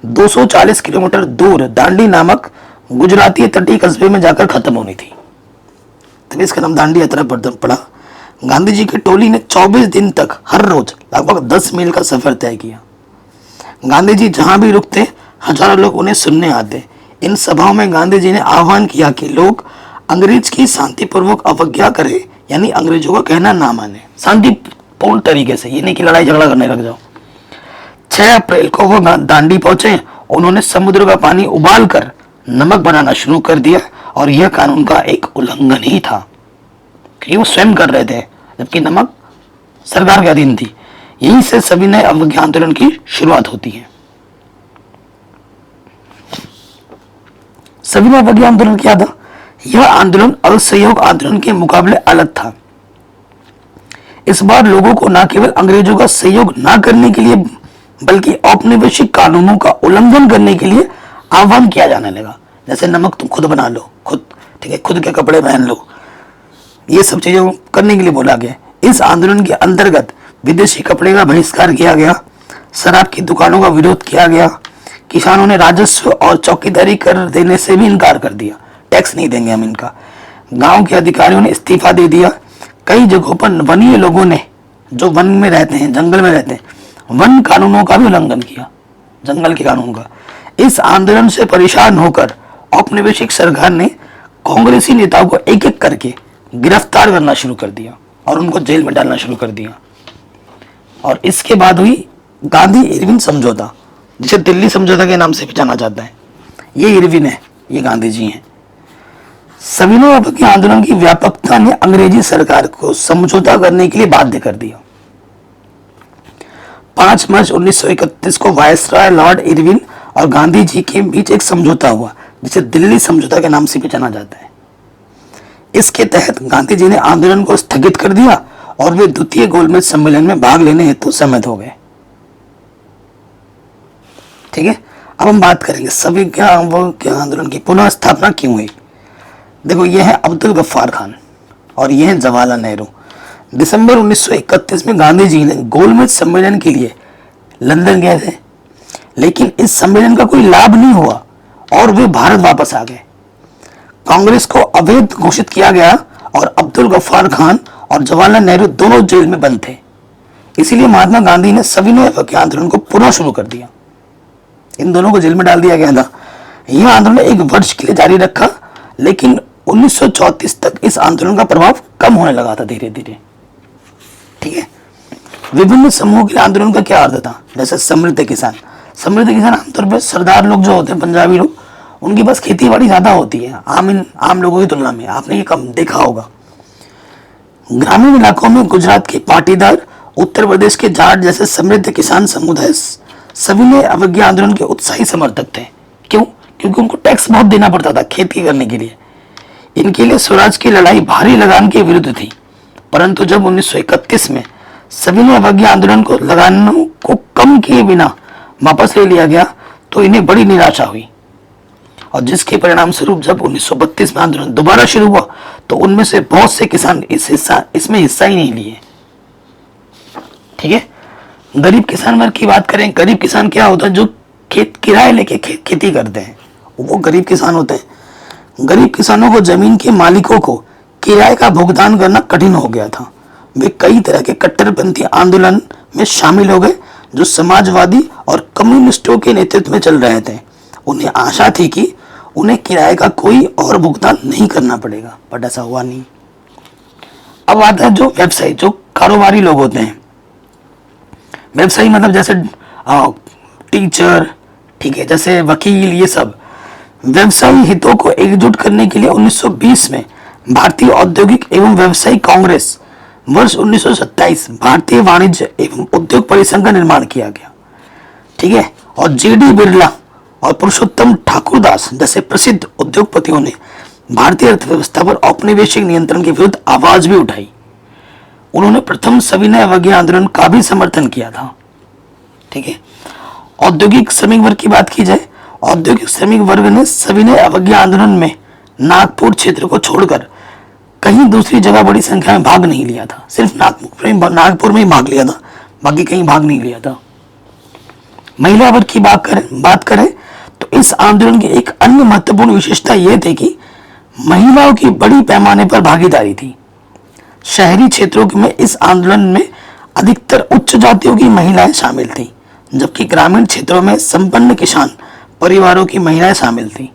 240 किलोमीटर दूर दांडी नामक गुजराती तटीय कस्बे में जाकर खत्म होनी थी, तभी इसका नाम दांडी यात्रा पड़ा। गांधी जी की टोली ने 24 दिन तक हर रोज लगभग 10 मील का सफर तय किया। गांधी जी जहां भी रुकते, हजारों लोग उन्हें सुनने आते। इन सभाओं में गांधी जी ने आह्वान किया कि लोग अंग्रेज की शांतिपूर्वक अवज्ञा करें, यानी अंग्रेजों का कहना ना माने, शांतिपूर्ण तरीके से, ये नहीं कि लड़ाई झगड़ा करने लग जाओ। 6 अप्रैल को वो दांडी पहुंचे। उन्होंने समुद्र का पानी उबाल कर नमक बनाना शुरू कर दिया, और यह कानून का एक उल्लंघन ही था, क्योंकि वो स्वयं कर रहे थे, जबकि नमक सरकार के अधीन थी। यहीं से सभी नए अवज्ञा आंदोलन की शुरुआत होती है। सविनय अवज्ञा आंदोलन क्या था? यह आंदोलन असहयोग आंदोलन के मुकाबले अलग था। इस बार लोगों को न केवल अंग्रेजों का सहयोग न करने के लिए बल्कि औपनिवेशिक कानूनों का उल्लंघन करने के लिए आह्वान किया जाने लगा। जैसे नमक तुम खुद बना लो, खुद, ठीक है, खुद के कपड़े पहन लो, ये सब चीजें करने के लिए बोला गया। इस आंदोलन के अंतर्गत विदेशी कपड़े का बहिष्कार किया गया, शराब की दुकानों का विरोध किया गया, किसानों ने राजस्व और चौकीदारी कर देने से भी इनकार कर दिया, टैक्स नहीं देंगे हम इनका। गांव के अधिकारियों ने इस्तीफा दे दिया। कई जगहों पर वनीय लोगों ने, जो वन में रहते हैं, जंगल में रहते हैं, वन कानूनों का भी उल्लंघन किया, जंगल के कानून का। इस आंदोलन से परेशान होकर औपनिवेशिक सरकार ने कांग्रेसी नेताओं को एक एक करके गिरफ्तार करना शुरू कर दिया और उनको जेल में डालना शुरू कर दिया। और इसके बाद हुई गांधी इरविन समझौता, जिसे दिल्ली समझौता के नाम से भी जाना जाता है। ये इरविन है, ये गांधी जी हैं। सविनय अवज्ञा आंदोलन की व्यापकता ने अंग्रेजी सरकार को समझौता करने के लिए बाध्य कर दिया। 5 मार्च 1931 को वायसराय लॉर्ड इरविन और गांधी जी के बीच एक समझौता हुआ, जिसे दिल्ली समझौता के नाम से भी जाना जाता है। इसके तहत गांधी जी ने आंदोलन को स्थगित कर दिया और वे द्वितीय गोलमेज सम्मेलन में भाग लेने हेतु सम्मत हो गए। ठीक है, अब हम बात करेंगे सविनय अवज्ञा आंदोलन की पुनः स्थापना क्यों हुई। देखो, यह है अब्दुल गफ्फार खान और यह है जवाहरलाल नेहरू। दिसंबर 1931 में गांधी जी ने गोलमेज सम्मेलन के लिए लंदन गए थे, लेकिन इस सम्मेलन का कोई लाभ नहीं हुआ और वे भारत वापस आ गए। कांग्रेस को अवैध घोषित किया गया और अब्दुल गफ्फार खान और जवाहरलाल नेहरू दोनों जेल में बंद थे। इसीलिए महात्मा गांधी ने सविनय अवज्ञा आंदोलन को पुनः शुरू कर दिया। इन दोनों को जेल में डाल दिया गया था। यह आंदोलन 1 वर्ष के लिए जारी रखा, लेकिन 1934 तक इस आंदोलन का प्रभाव कम होने लगा था धीरे धीरे। ठीक है, विभिन्न समूहों के आंदोलन का क्या अर्थ था? जैसे समृद्ध किसान। समृद्ध किसान आमतौर पर सरदार लोग जो होते हैं, पंजाबी लोग, उनकी बस खेती बाड़ी ज्यादा होती है आम लोगों की तुलना में, आपने ये कम देखा होगा। ग्रामीण इलाकों में गुजरात के पाटीदार, उत्तर प्रदेश के जाट जैसे समृद्ध किसान समुदाय सविनय अवज्ञा आंदोलन के उत्साही समर्थक थे। क्यों? क्योंकि उनको टैक्स बहुत देना पड़ता था खेती करने के लिए। इनके लिए स्वराज की लड़ाई भारी लगान के विरुद्ध थी। परंतु जब 1931 में सविनय अवज्ञा आंदोलन को लगानों को कम किए बिना वापस ले लिया गया तो इन्हें बड़ी निराशा हुई, और जिसके परिणाम स्वरूप जब 1932 में आंदोलन दोबारा शुरू हुआ तो उनमें से बहुत से किसान इसमें हिस्सा ही नहीं लिए। ठीक है, गरीब किसान वर्ग की बात करें। गरीब किसान क्या होता है? जो खेत किराए लेके खेती करते हैं, वो गरीब किसान होते हैं। गरीब किसानों को, जमीन के मालिकों को किराए का भुगतान करना कठिन हो गया था। वे कई तरह के कट्टरपंथी आंदोलन में शामिल हो गए जो समाजवादी और कम्युनिस्टों के नेतृत्व में चल रहे थे। उन्हें आशा थी कि उन्हें किराए का कोई और भुगतान नहीं करना पड़ेगा, बट ऐसा हुआ नहीं। अब आता है जो व्यवसायी, जो कारोबारी लोग होते हैं। व्यवसायी मतलब जैसे टीचर, ठीक है, जैसे वकील, ये सब व्यवसायी हितों को एकजुट करने के लिए 1920 में भारतीय औद्योगिक एवं व्यवसायिक कांग्रेस, वर्ष 1927 भारतीय वाणिज्य एवं उद्योग परिसंघ का निर्माण किया गया। ठीक है, और जेडी बिरला और पुरुषोत्तम ठाकुरदास जैसे प्रसिद्ध उद्योगपतियों ने भारतीय अर्थव्यवस्था पर औपनिवेशिक नियंत्रण के विरुद्ध आवाज भी उठाई। उन्होंने प्रथम सविनय अवज्ञा आंदोलन का भी समर्थन किया था। ठीक है, औद्योगिक श्रमिक वर्ग की बात की जाए, औद्योगिक श्रमिक वर्ग ने सविनय अवज्ञा आंदोलन में नागपुर क्षेत्र को छोड़कर कहीं दूसरी जगह बड़ी संख्या में भाग नहीं लिया था। सिर्फ नागपुर में ही भाग लिया था, बाकी कहीं भाग नहीं लिया था। महिला वर्ग की बात करें तो इस आंदोलन की एक अन्य महत्वपूर्ण विशेषता यह थी कि महिलाओं की बड़ी पैमाने पर भागीदारी थी। शहरी क्षेत्रों में इस आंदोलन में अधिकतर उच्च जातियों की महिलाएं शामिल थी, जबकि ग्रामीण क्षेत्रों में संपन्न किसान परिवारों की महिलाएं शामिल थी।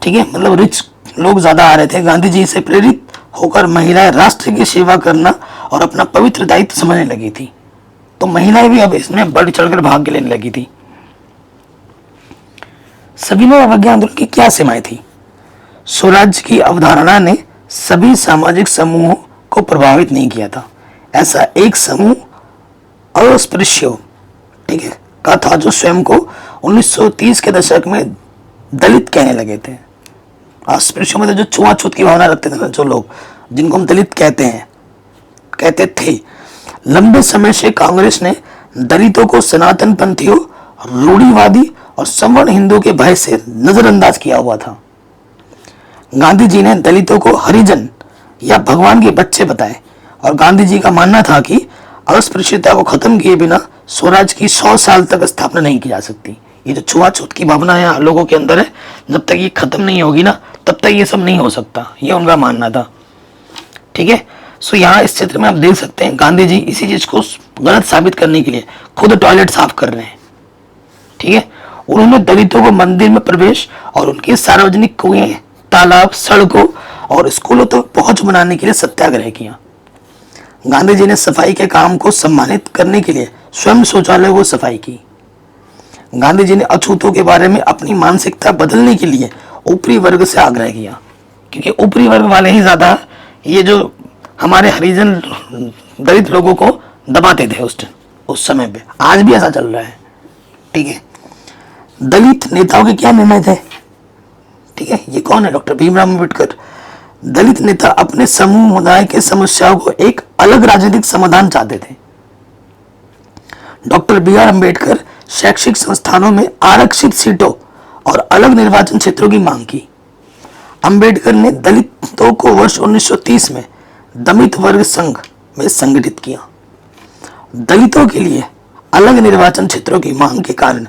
ठीक है, मतलब रिच लोग ज्यादा आ रहे थे। गांधी जी से प्रेरित होकर महिलाएं राष्ट्र की सेवा करना और अपना पवित्र दायित्व समझने लगी थी, तो महिलाएं भी अब इसमें बढ़ चढ़कर भाग लेने लगी थी। सविनय अवज्ञा आंदोलन की क्या सीमाएं थी? स्वराज्य की अवधारणा ने सभी सामाजिक समूहों को प्रभावित नहीं किया था। ऐसा एक समूह अस्पृश्य, का था जो स्वयं को 1930 के दशक में दलित कहने लगे थे। अस्पृश्यों में तो जो छुआछूत की भावना रखते थे ना जो लोग, जिनको हम दलित कहते थे, लंबे समय से कांग्रेस ने दलितों को सनातन पंथियों, रूढ़िवादी और सवर्ण हिंदुओं के भय से नजरअंदाज किया हुआ था। गांधी जी ने दलितों को हरिजन या भगवान के बच्चे बताए और गांधी जी का मानना था कि अस्पृश्यता को खत्म किए बिना स्वराज की 100 साल तक स्थापना नहीं की जा सकती। ये जो छुआछूत की भावना है लोगों के अंदर है, जब तक ये खत्म नहीं होगी ना तब तक ये सब नहीं हो सकता, ये उनका मानना था। ठीक है, सो यहाँ इस चित्र में आप देख सकते हैं गांधी जी इसी चीज को गलत साबित करने के लिए खुद टॉयलेट साफ कर रहे हैं। ठीक है, उन्होंने दलितों को मंदिर में प्रवेश और उनके सार्वजनिक कुएं, तालाब, सड़कों और स्कूलों तक पहुंच बनाने के लिए सत्याग्रह किया। गांधी जी ने सफाई के काम को सम्मानित करने के लिए स्वयं शौचालय को सफाई की। गांधी जी ने अछूतों के बारे में अपनी मानसिकता बदलने के लिए ऊपरी वर्ग से आग्रह किया, क्योंकि ऊपरी वर्ग वाले ही ज्यादा ये जो हमारे हरिजन दलित लोगों को दबाते थे उस समय पे। आज भी ऐसा चल रहा है। ठीक है, दलित नेताओं के क्या निर्णय थे? ठीक है, ये कौन है? डॉक्टर भीमराव अम्बेडकर। दलित नेता अपने समुदाय के समस्याओं को एक अलग राजनीतिक समाधान चाहते थे। डॉक्टर बी आर अम्बेडकर शैक्षिक संस्थानों में आरक्षित सीटों और अलग निर्वाचन क्षेत्रों की मांग की। अम्बेडकर ने दलितों को वर्ष 1930 में दलित वर्ग संघ में संगठित किया। दलितों के लिए अलग निर्वाचन क्षेत्रों की मांग के कारण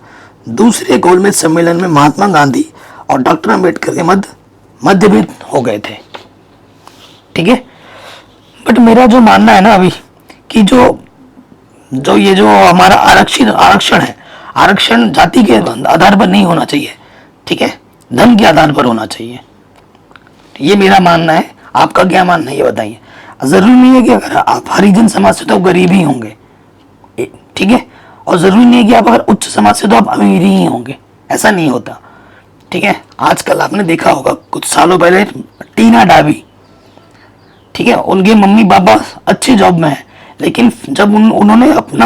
दूसरे गोलमेज सम्मेलन में महात्मा गांधी और डॉक्टर अम्बेडकर के मतभेद हो गए थे। ठीक है, बट मेरा जो मानना है ना अभी कि जो ये जो हमारा आरक्षण है, आरक्षण जाति के आधार पर नहीं होना चाहिए। ठीक है, धन के आधार पर होना चाहिए। ये मेरा मानना है। आपका क्या मानना है ये बताइए। जरूरी नहीं है कि अगर आप हरिजन समाज से तो आप गरीब ही होंगे, ठीक है, और जरूरी नहीं है कि आप अगर उच्च समाज से तो आप अमीर ही होंगे, ऐसा नहीं होता। ठीक है, आजकल आपने देखा होगा कुछ सालों पहले टीना डाबी, ठीक है, उनके मम्मी पापा अच्छी जॉब में है, लेकिन जब उन्होंने अपना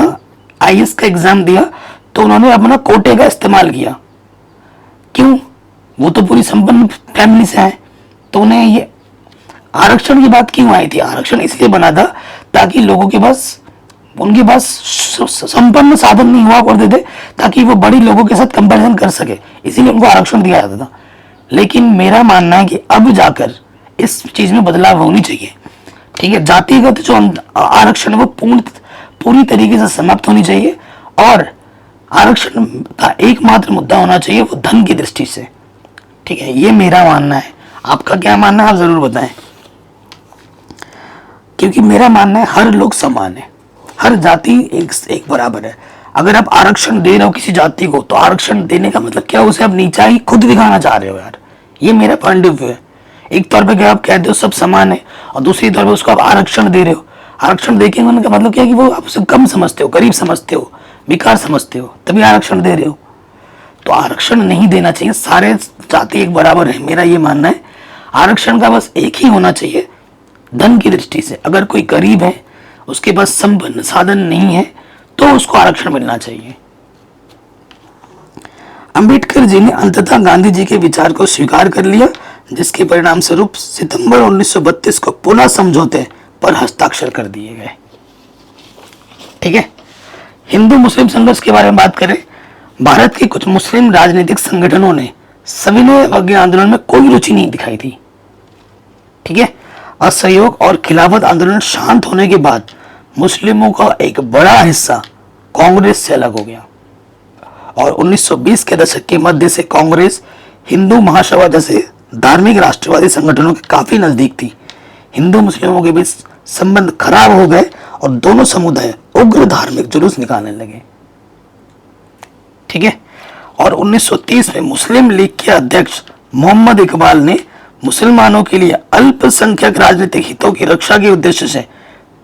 आईएएस का एग्जाम दिया तो उन्होंने अपना कोटे का इस्तेमाल किया। क्यों? वो तो पूरी संपन्न फैमिली से है, तो उन्हें ये आरक्षण की बात क्यों आई थी? आरक्षण इसलिए बना था ताकि लोगों के पास उनके पास संपन्न साधन नहीं हुआ करते थे, ताकि वो बड़ी लोगों के साथ कंपैरिजन कर सके, इसीलिए उनको आरक्षण दिया जाता था। लेकिन मेरा मानना है कि अब जाकर इस चीज में बदलाव होनी चाहिए। ठीक है, जातिगत जो आरक्षण वो पूरी तरीके से समाप्त होनी चाहिए और आरक्षण का एकमात्र मुद्दा होना चाहिए वो धन की दृष्टि से। ठीक है, ये मेरा मानना है। आपका क्या मानना है आप जरूर बताएं, क्योंकि मेरा मानना है हर लोग समान है, हर जाति एक बराबर है। अगर आप आरक्षण दे रहे हो किसी जाति को तो आरक्षण देने का मतलब क्या, उसे आप नीचा ही खुद दिखाना चाह रहे हो यार। ये मेरा पॉइंट ऑफ व्यू है। एक तौर पे क्या आप कहते हो सब समान है और दूसरी तौर पे उसको आप आरक्षण दे रहे हो। आरक्षण देने का मतलब क्या है कि वो आप उसे कम समझते हो, गरीब समझते हो, बेकार समझते हो, तभी आरक्षण दे रहे हो। तो आरक्षण नहीं देना चाहिए, सारे जाति एक बराबर है, मेरा ये मानना है। आरक्षण का बस एक ही होना चाहिए धन की दृष्टि से। अगर कोई गरीब है, उसके पास संपन्न साधन नहीं है, तो उसको आरक्षण मिलना चाहिए। अंबेडकर जी ने अंततः गांधी जी के विचार को स्वीकार कर लिया, जिसके परिणाम स्वरूप सितंबर 1932 को पुनः समझौते पर हस्ताक्षर कर दिए गए। ठीक है, हिंदू मुस्लिम संघर्ष के बारे में बात करें, भारत के कुछ मुस्लिम राजनीतिक संगठनों ने सविनय अवज्ञा आंदोलन में कोई रुचि नहीं दिखाई थी। ठीक है, असहयोग और खिलाफत आंदोलन शांत होने के बाद मुस्लिमों का एक बड़ा हिस्सा कांग्रेस से अलग हो गया और 1920 के दशक के मध्य से कांग्रेस हिंदू महासभा जैसे धार्मिक राष्ट्रवादी संगठनों के काफी नजदीक थी। हिंदू मुस्लिमों के बीच संबंध खराब हो गए और दोनों समुदाय उग्र धार्मिक जुलूस निकालने लगे। ठीक है, और 1930 में मुस्लिम लीग के अध्यक्ष मोहम्मद इकबाल ने मुसलमानों के लिए अल्पसंख्यक राजनीतिक हितों की रक्षा के उद्देश्य से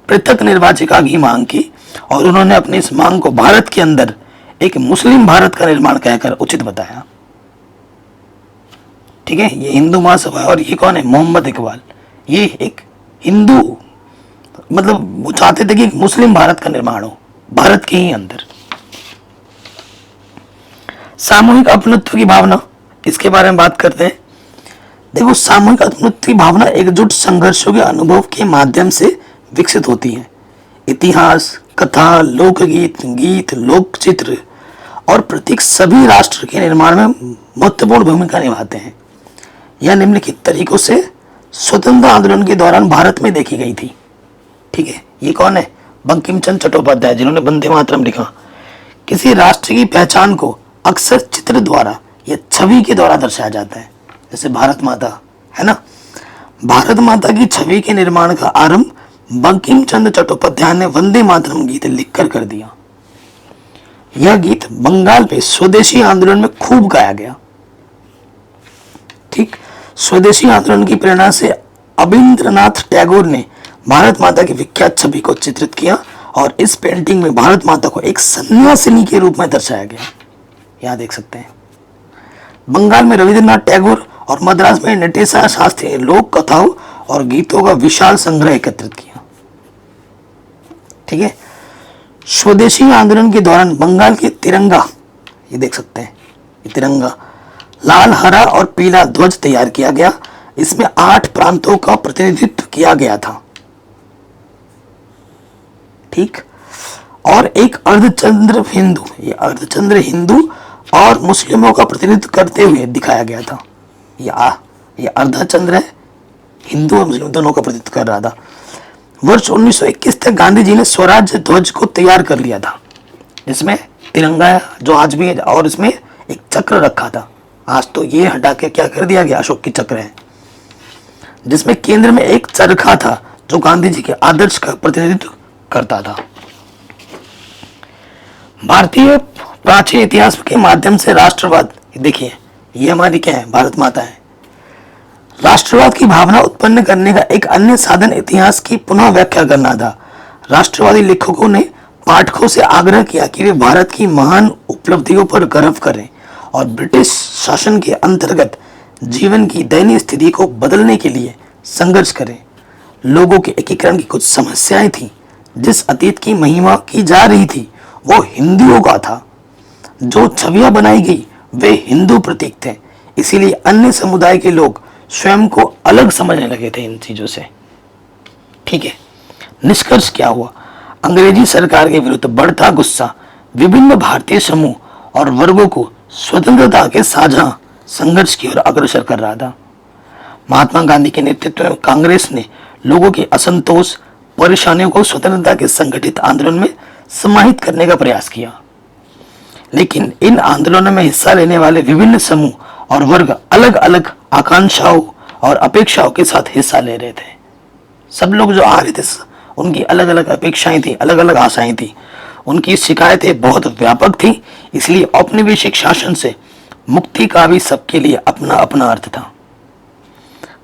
पृथक निर्वाचिका की मांग की और उन्होंने अपनी इस मांग को भारत के अंदर एक मुस्लिम भारत का निर्माण कहकर उचित बताया। ठीक है, ये हिंदू महासभा और ये कौन है? मोहम्मद इकबाल। ये एक हिंदू, मतलब वो चाहते थे कि एक मुस्लिम भारत का निर्माण हो भारत के ही अंदर। सामूहिक अपनत्व की भावना, इसके बारे में बात करते हैं। देखो, सामूहिक आत्मनिर्भर की भावना एकजुट संघर्षों के अनुभव के माध्यम से विकसित होती है। इतिहास, कथा, लोकगीत, गीत, लोक चित्र और प्रतीक सभी राष्ट्र के निर्माण में महत्वपूर्ण भूमिका निभाते हैं। यह निम्नलिखित तरीकों से स्वतंत्रता आंदोलन के दौरान भारत में देखी गई थी। ठीक है, ये कौन है? बंकिम चंद्र चट्टोपाध्याय, जिन्होंने वंदे मातरम लिखा। किसी राष्ट्र की पहचान को अक्सर चित्र द्वारा या छवि के द्वारा दर्शाया जाता है। जैसे भारत माता है ना, भारत माता की छवि के निर्माण का आरंभ बंकिम चंद्र चट्टोपाध्याय ने वंदे मातरम गीत लिखकर कर दिया। यह गीत बंगाल में स्वदेशी आंदोलन में खूब गाया गया। ठीक, स्वदेशी आंदोलन की प्रेरणा से अबिंद्रनाथ टैगोर ने भारत माता की विख्यात छवि को चित्रित किया और इस पेंटिंग में भारत माता को एक सन्यासिनी के रूप में दर्शाया गया। यहां देख सकते हैं। बंगाल में रविंद्रनाथ टैगोर और मद्रास में नटेशा शास्त्री ने लोक कथाओं और गीतों का विशाल संग्रह एकत्रित किया। ठीक है, स्वदेशी आंदोलन के दौरान बंगाल के तिरंगा, ये देख सकते हैं, ये तिरंगा लाल, हरा और पीला ध्वज तैयार किया गया। इसमें 8 प्रांतों का प्रतिनिधित्व किया गया था। ठीक, और एक अर्धचंद्र हिंदू, ये अर्धचंद्र हिंदू और मुस्लिमों का प्रतिनिधित्व करते हुए दिखाया गया था। ये अर्धचंद्र है, हिंदू और मुस्लिम दोनों का प्रतिनिधित्व कर रहा था। वर्ष 1921 तक गांधी जी ने स्वराज्य ध्वज को तैयार कर लिया था, जिसमें तिरंगा है जो आज भी है और इसमें एक चक्र रखा था। आज तो ये हटा के क्या कर दिया गया, अशोक की चक्र है, जिसमें केंद्र में एक चरखा था जो गांधी जी के आदर्श का प्रतिनिधित्व करता था। भारतीय प्राचीन इतिहास के माध्यम से राष्ट्रवाद, देखिए ये हमारी क्या है, भारत माता है। राष्ट्रवाद की भावना उत्पन्न करने का एक अन्य साधन इतिहास की पुनः व्याख्या करना था। राष्ट्रवादी लेखकों ने पाठकों से आग्रह किया कि वे भारत की महान उपलब्धियों पर गर्व करें और ब्रिटिश शासन के अंतर्गत जीवन की दयनीय स्थिति को बदलने के लिए संघर्ष करें। लोगों के एकीकरण की कुछ समस्याएं थी। जिस अतीत की महिमा की जा रही थी वो हिंदुओं का था। जो छवियां बनाई गई वे हिंदू प्रतीक थे, इसीलिए अन्य समुदाय के लोग स्वयं को अलग समझने लगे थे इन चीजों से। ठीक है, निष्कर्ष क्या हुआ? अंग्रेजी सरकार के विरुद्ध बढ़ता गुस्सा विभिन्न भारतीय समूह और वर्गों को स्वतंत्रता के साझा संघर्ष की ओर अग्रसर कर रहा था। महात्मा गांधी के नेतृत्व में कांग्रेस ने लोगों के असंतोष, परेशानियों को स्वतंत्रता के संगठित आंदोलन में समाहित करने का प्रयास किया। लेकिन इन आंदोलनों में हिस्सा लेने वाले विभिन्न समूह और वर्ग अलग अलग आकांक्षाओं और अपेक्षाओं के साथ हिस्सा ले रहे थे। सब लोग जो आ रहे थे उनकी अलग अलग अपेक्षाएं थी, अलग अलग आशाएं थी, उनकी शिकायतें बहुत व्यापक थी। इसलिए औपनिवेशिक शासन से मुक्ति का भी सबके लिए अपना अपना अर्थ था।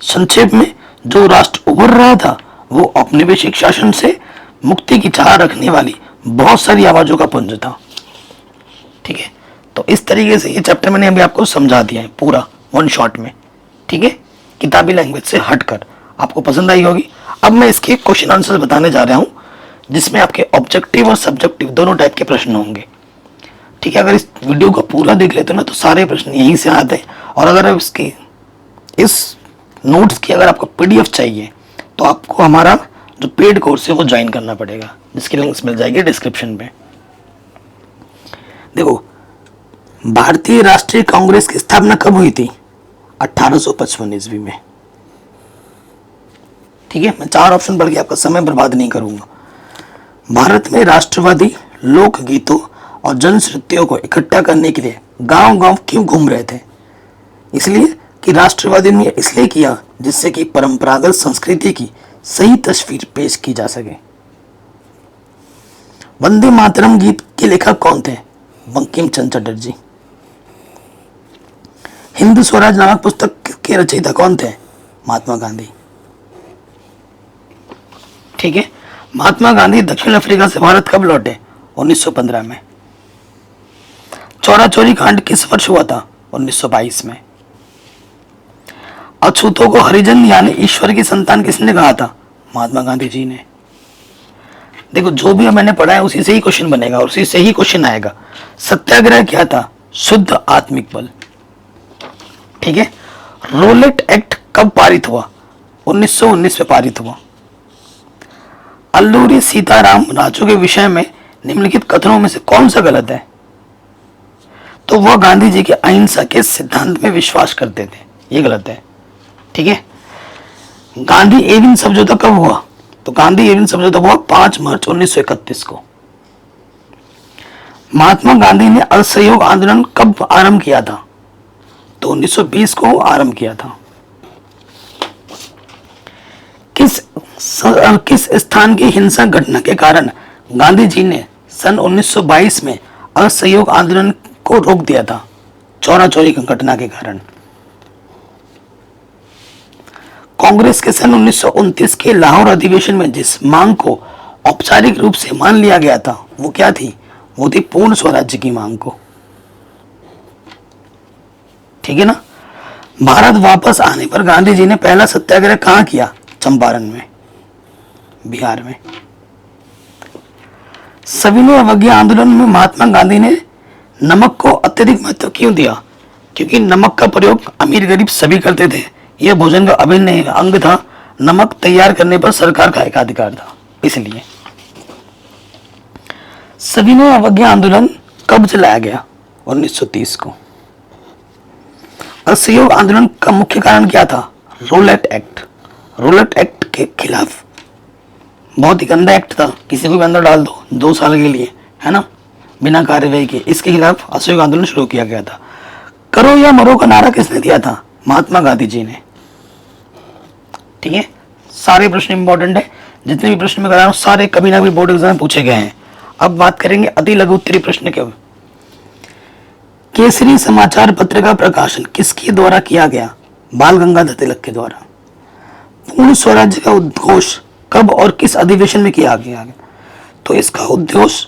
संक्षेप में, जो राष्ट्र उभर रहा था वो औपनिवेशिक शासन से मुक्ति की चाह रखने वाली बहुत सारी आवाजों का पुंज था। ठीक है, तो इस तरीके से ये चैप्टर मैंने अभी आपको समझा दिया है पूरा वन शॉट में। ठीक है, किताबी लैंग्वेज से हटकर आपको पसंद आई होगी। अब मैं इसके क्वेश्चन आंसर बताने जा रहा हूं, जिसमें आपके ऑब्जेक्टिव और सब्जेक्टिव दोनों टाइप के प्रश्न होंगे। ठीक है, अगर इस वीडियो को पूरा देख लेते हो ना तो सारे प्रश्न यहीं से आते हैं। और अगर इसकी इस नोट्स की अगर आपको PDF चाहिए तो आपको हमारा जो पेड कोर्स है वो ज्वाइन करना पड़ेगा, जिसकी लिंक्स मिल जाएगी डिस्क्रिप्शन में। देखो, भारतीय राष्ट्रीय कांग्रेस की स्थापना कब हुई थी? 1855 ईस्वी में। ठीक है, मैं 4 ऑप्शन पढ़ के आपका समय बर्बाद नहीं करूंगा। भारत में राष्ट्रवादी लोक गीतों और जनश्रुतियों को इकट्ठा करने के लिए गांव गांव क्यों घूम रहे थे? इसलिए कि राष्ट्रवादी ने इसलिए किया जिससे कि परंपरागत संस्कृति की सही तस्वीर पेश की जा सके। वंदे मातरम गीत के लेखक कौन थे? बंकिम चंद्र चटर्जी। हिंद स्वराज नामक पुस्तक के रचयिता कौन थे? महात्मा गांधी। ठीक है, महात्मा गांधी दक्षिण अफ्रीका से भारत कब लौटे? 1915 में। चौरा चौरी कांड किस वर्ष हुआ था? 1922 में। अछूतों को हरिजन यानी ईश्वर की संतान किसने कहा था? महात्मा गांधी जी ने। देखो, जो भी मैंने पढ़ा है उसी से ही क्वेश्चन बनेगा और उसी से ही क्वेश्चन आएगा। सत्याग्रह क्या था? शुद्ध आत्मिक बल। ठीक है, रोलेट एक्ट कब पारित हुआ? 1919 में पारित हुआ। अल्लूरी सीताराम राजू के विषय में निम्नलिखित कथनों में से कौन सा गलत है? तो वह गांधी जी के अहिंसा के सिद्धांत में विश्वास करते थे, ये गलत है। ठीक है। गांधी एविन समझौता कब हुआ? तो गांधी एविन समझौता हुआ 5 मार्च 1931 को। महात्मा गांधी ने असहयोग आंदोलन कब आरंभ किया था? तो 1920 को आरंभ किया था। किस स्थान की हिंसक घटना के कारण गांधी जी ने सन 1922 में असहयोग आंदोलन को रोक दिया था? चौरा चौरी की घटना के कारण। कांग्रेस के सन 1929 के लाहौर अधिवेशन में जिस मांग को औपचारिक रूप से मान लिया गया था वो क्या थी? वो थी पूर्ण स्वराज्य की मांग को। ठीक है ना। भारत वापस आने पर गांधी जी ने पहला सत्याग्रह कहां किया? चंपारण में, बिहार में। सविनय अवज्ञा आंदोलन में महात्मा गांधी ने नमक को अत्यधिक महत्व क्यों दिया? क्योंकि नमक का प्रयोग अमीर गरीब सभी करते थे, यह भोजन का अभिन्न अंग था। नमक तैयार करने पर सरकार का एकाधिकार था, इसलिए। सविनय अवज्ञा आंदोलन कब चलाया गया? 1930 को। असहयोग आंदोलन का मुख्य कारण क्या था? Roulette act. रोलेट एक्ट के खिलाफ, बहुत ही गंदा एक्ट था, किसी को भी अंदर डाल दो 2 साल के लिए, है ना, बिना कार्यवाही के। इसके खिलाफ असहयोग आंदोलन शुरू किया गया था। करो या मरो का नारा किसने दिया था? महात्मा गांधी जी ने। ठीक है। सारे प्रश्न इंपॉर्टेंट है, जितने भी प्रश्न मैं करा रहा हूं सारे कभी ना कभी बोर्ड एग्जाम में पूछे गए हैं। अब बात करेंगे अति लघु उत्तरीय प्रश्न के। केसरी समाचार पत्र का प्रकाशन किसके द्वारा किया गया? बाल गंगाधर तिलक के द्वारा। पूर्ण स्वराज्य का उद्घोष कब और किस अधिवेशन में किया गया? तो इसका उद्घोष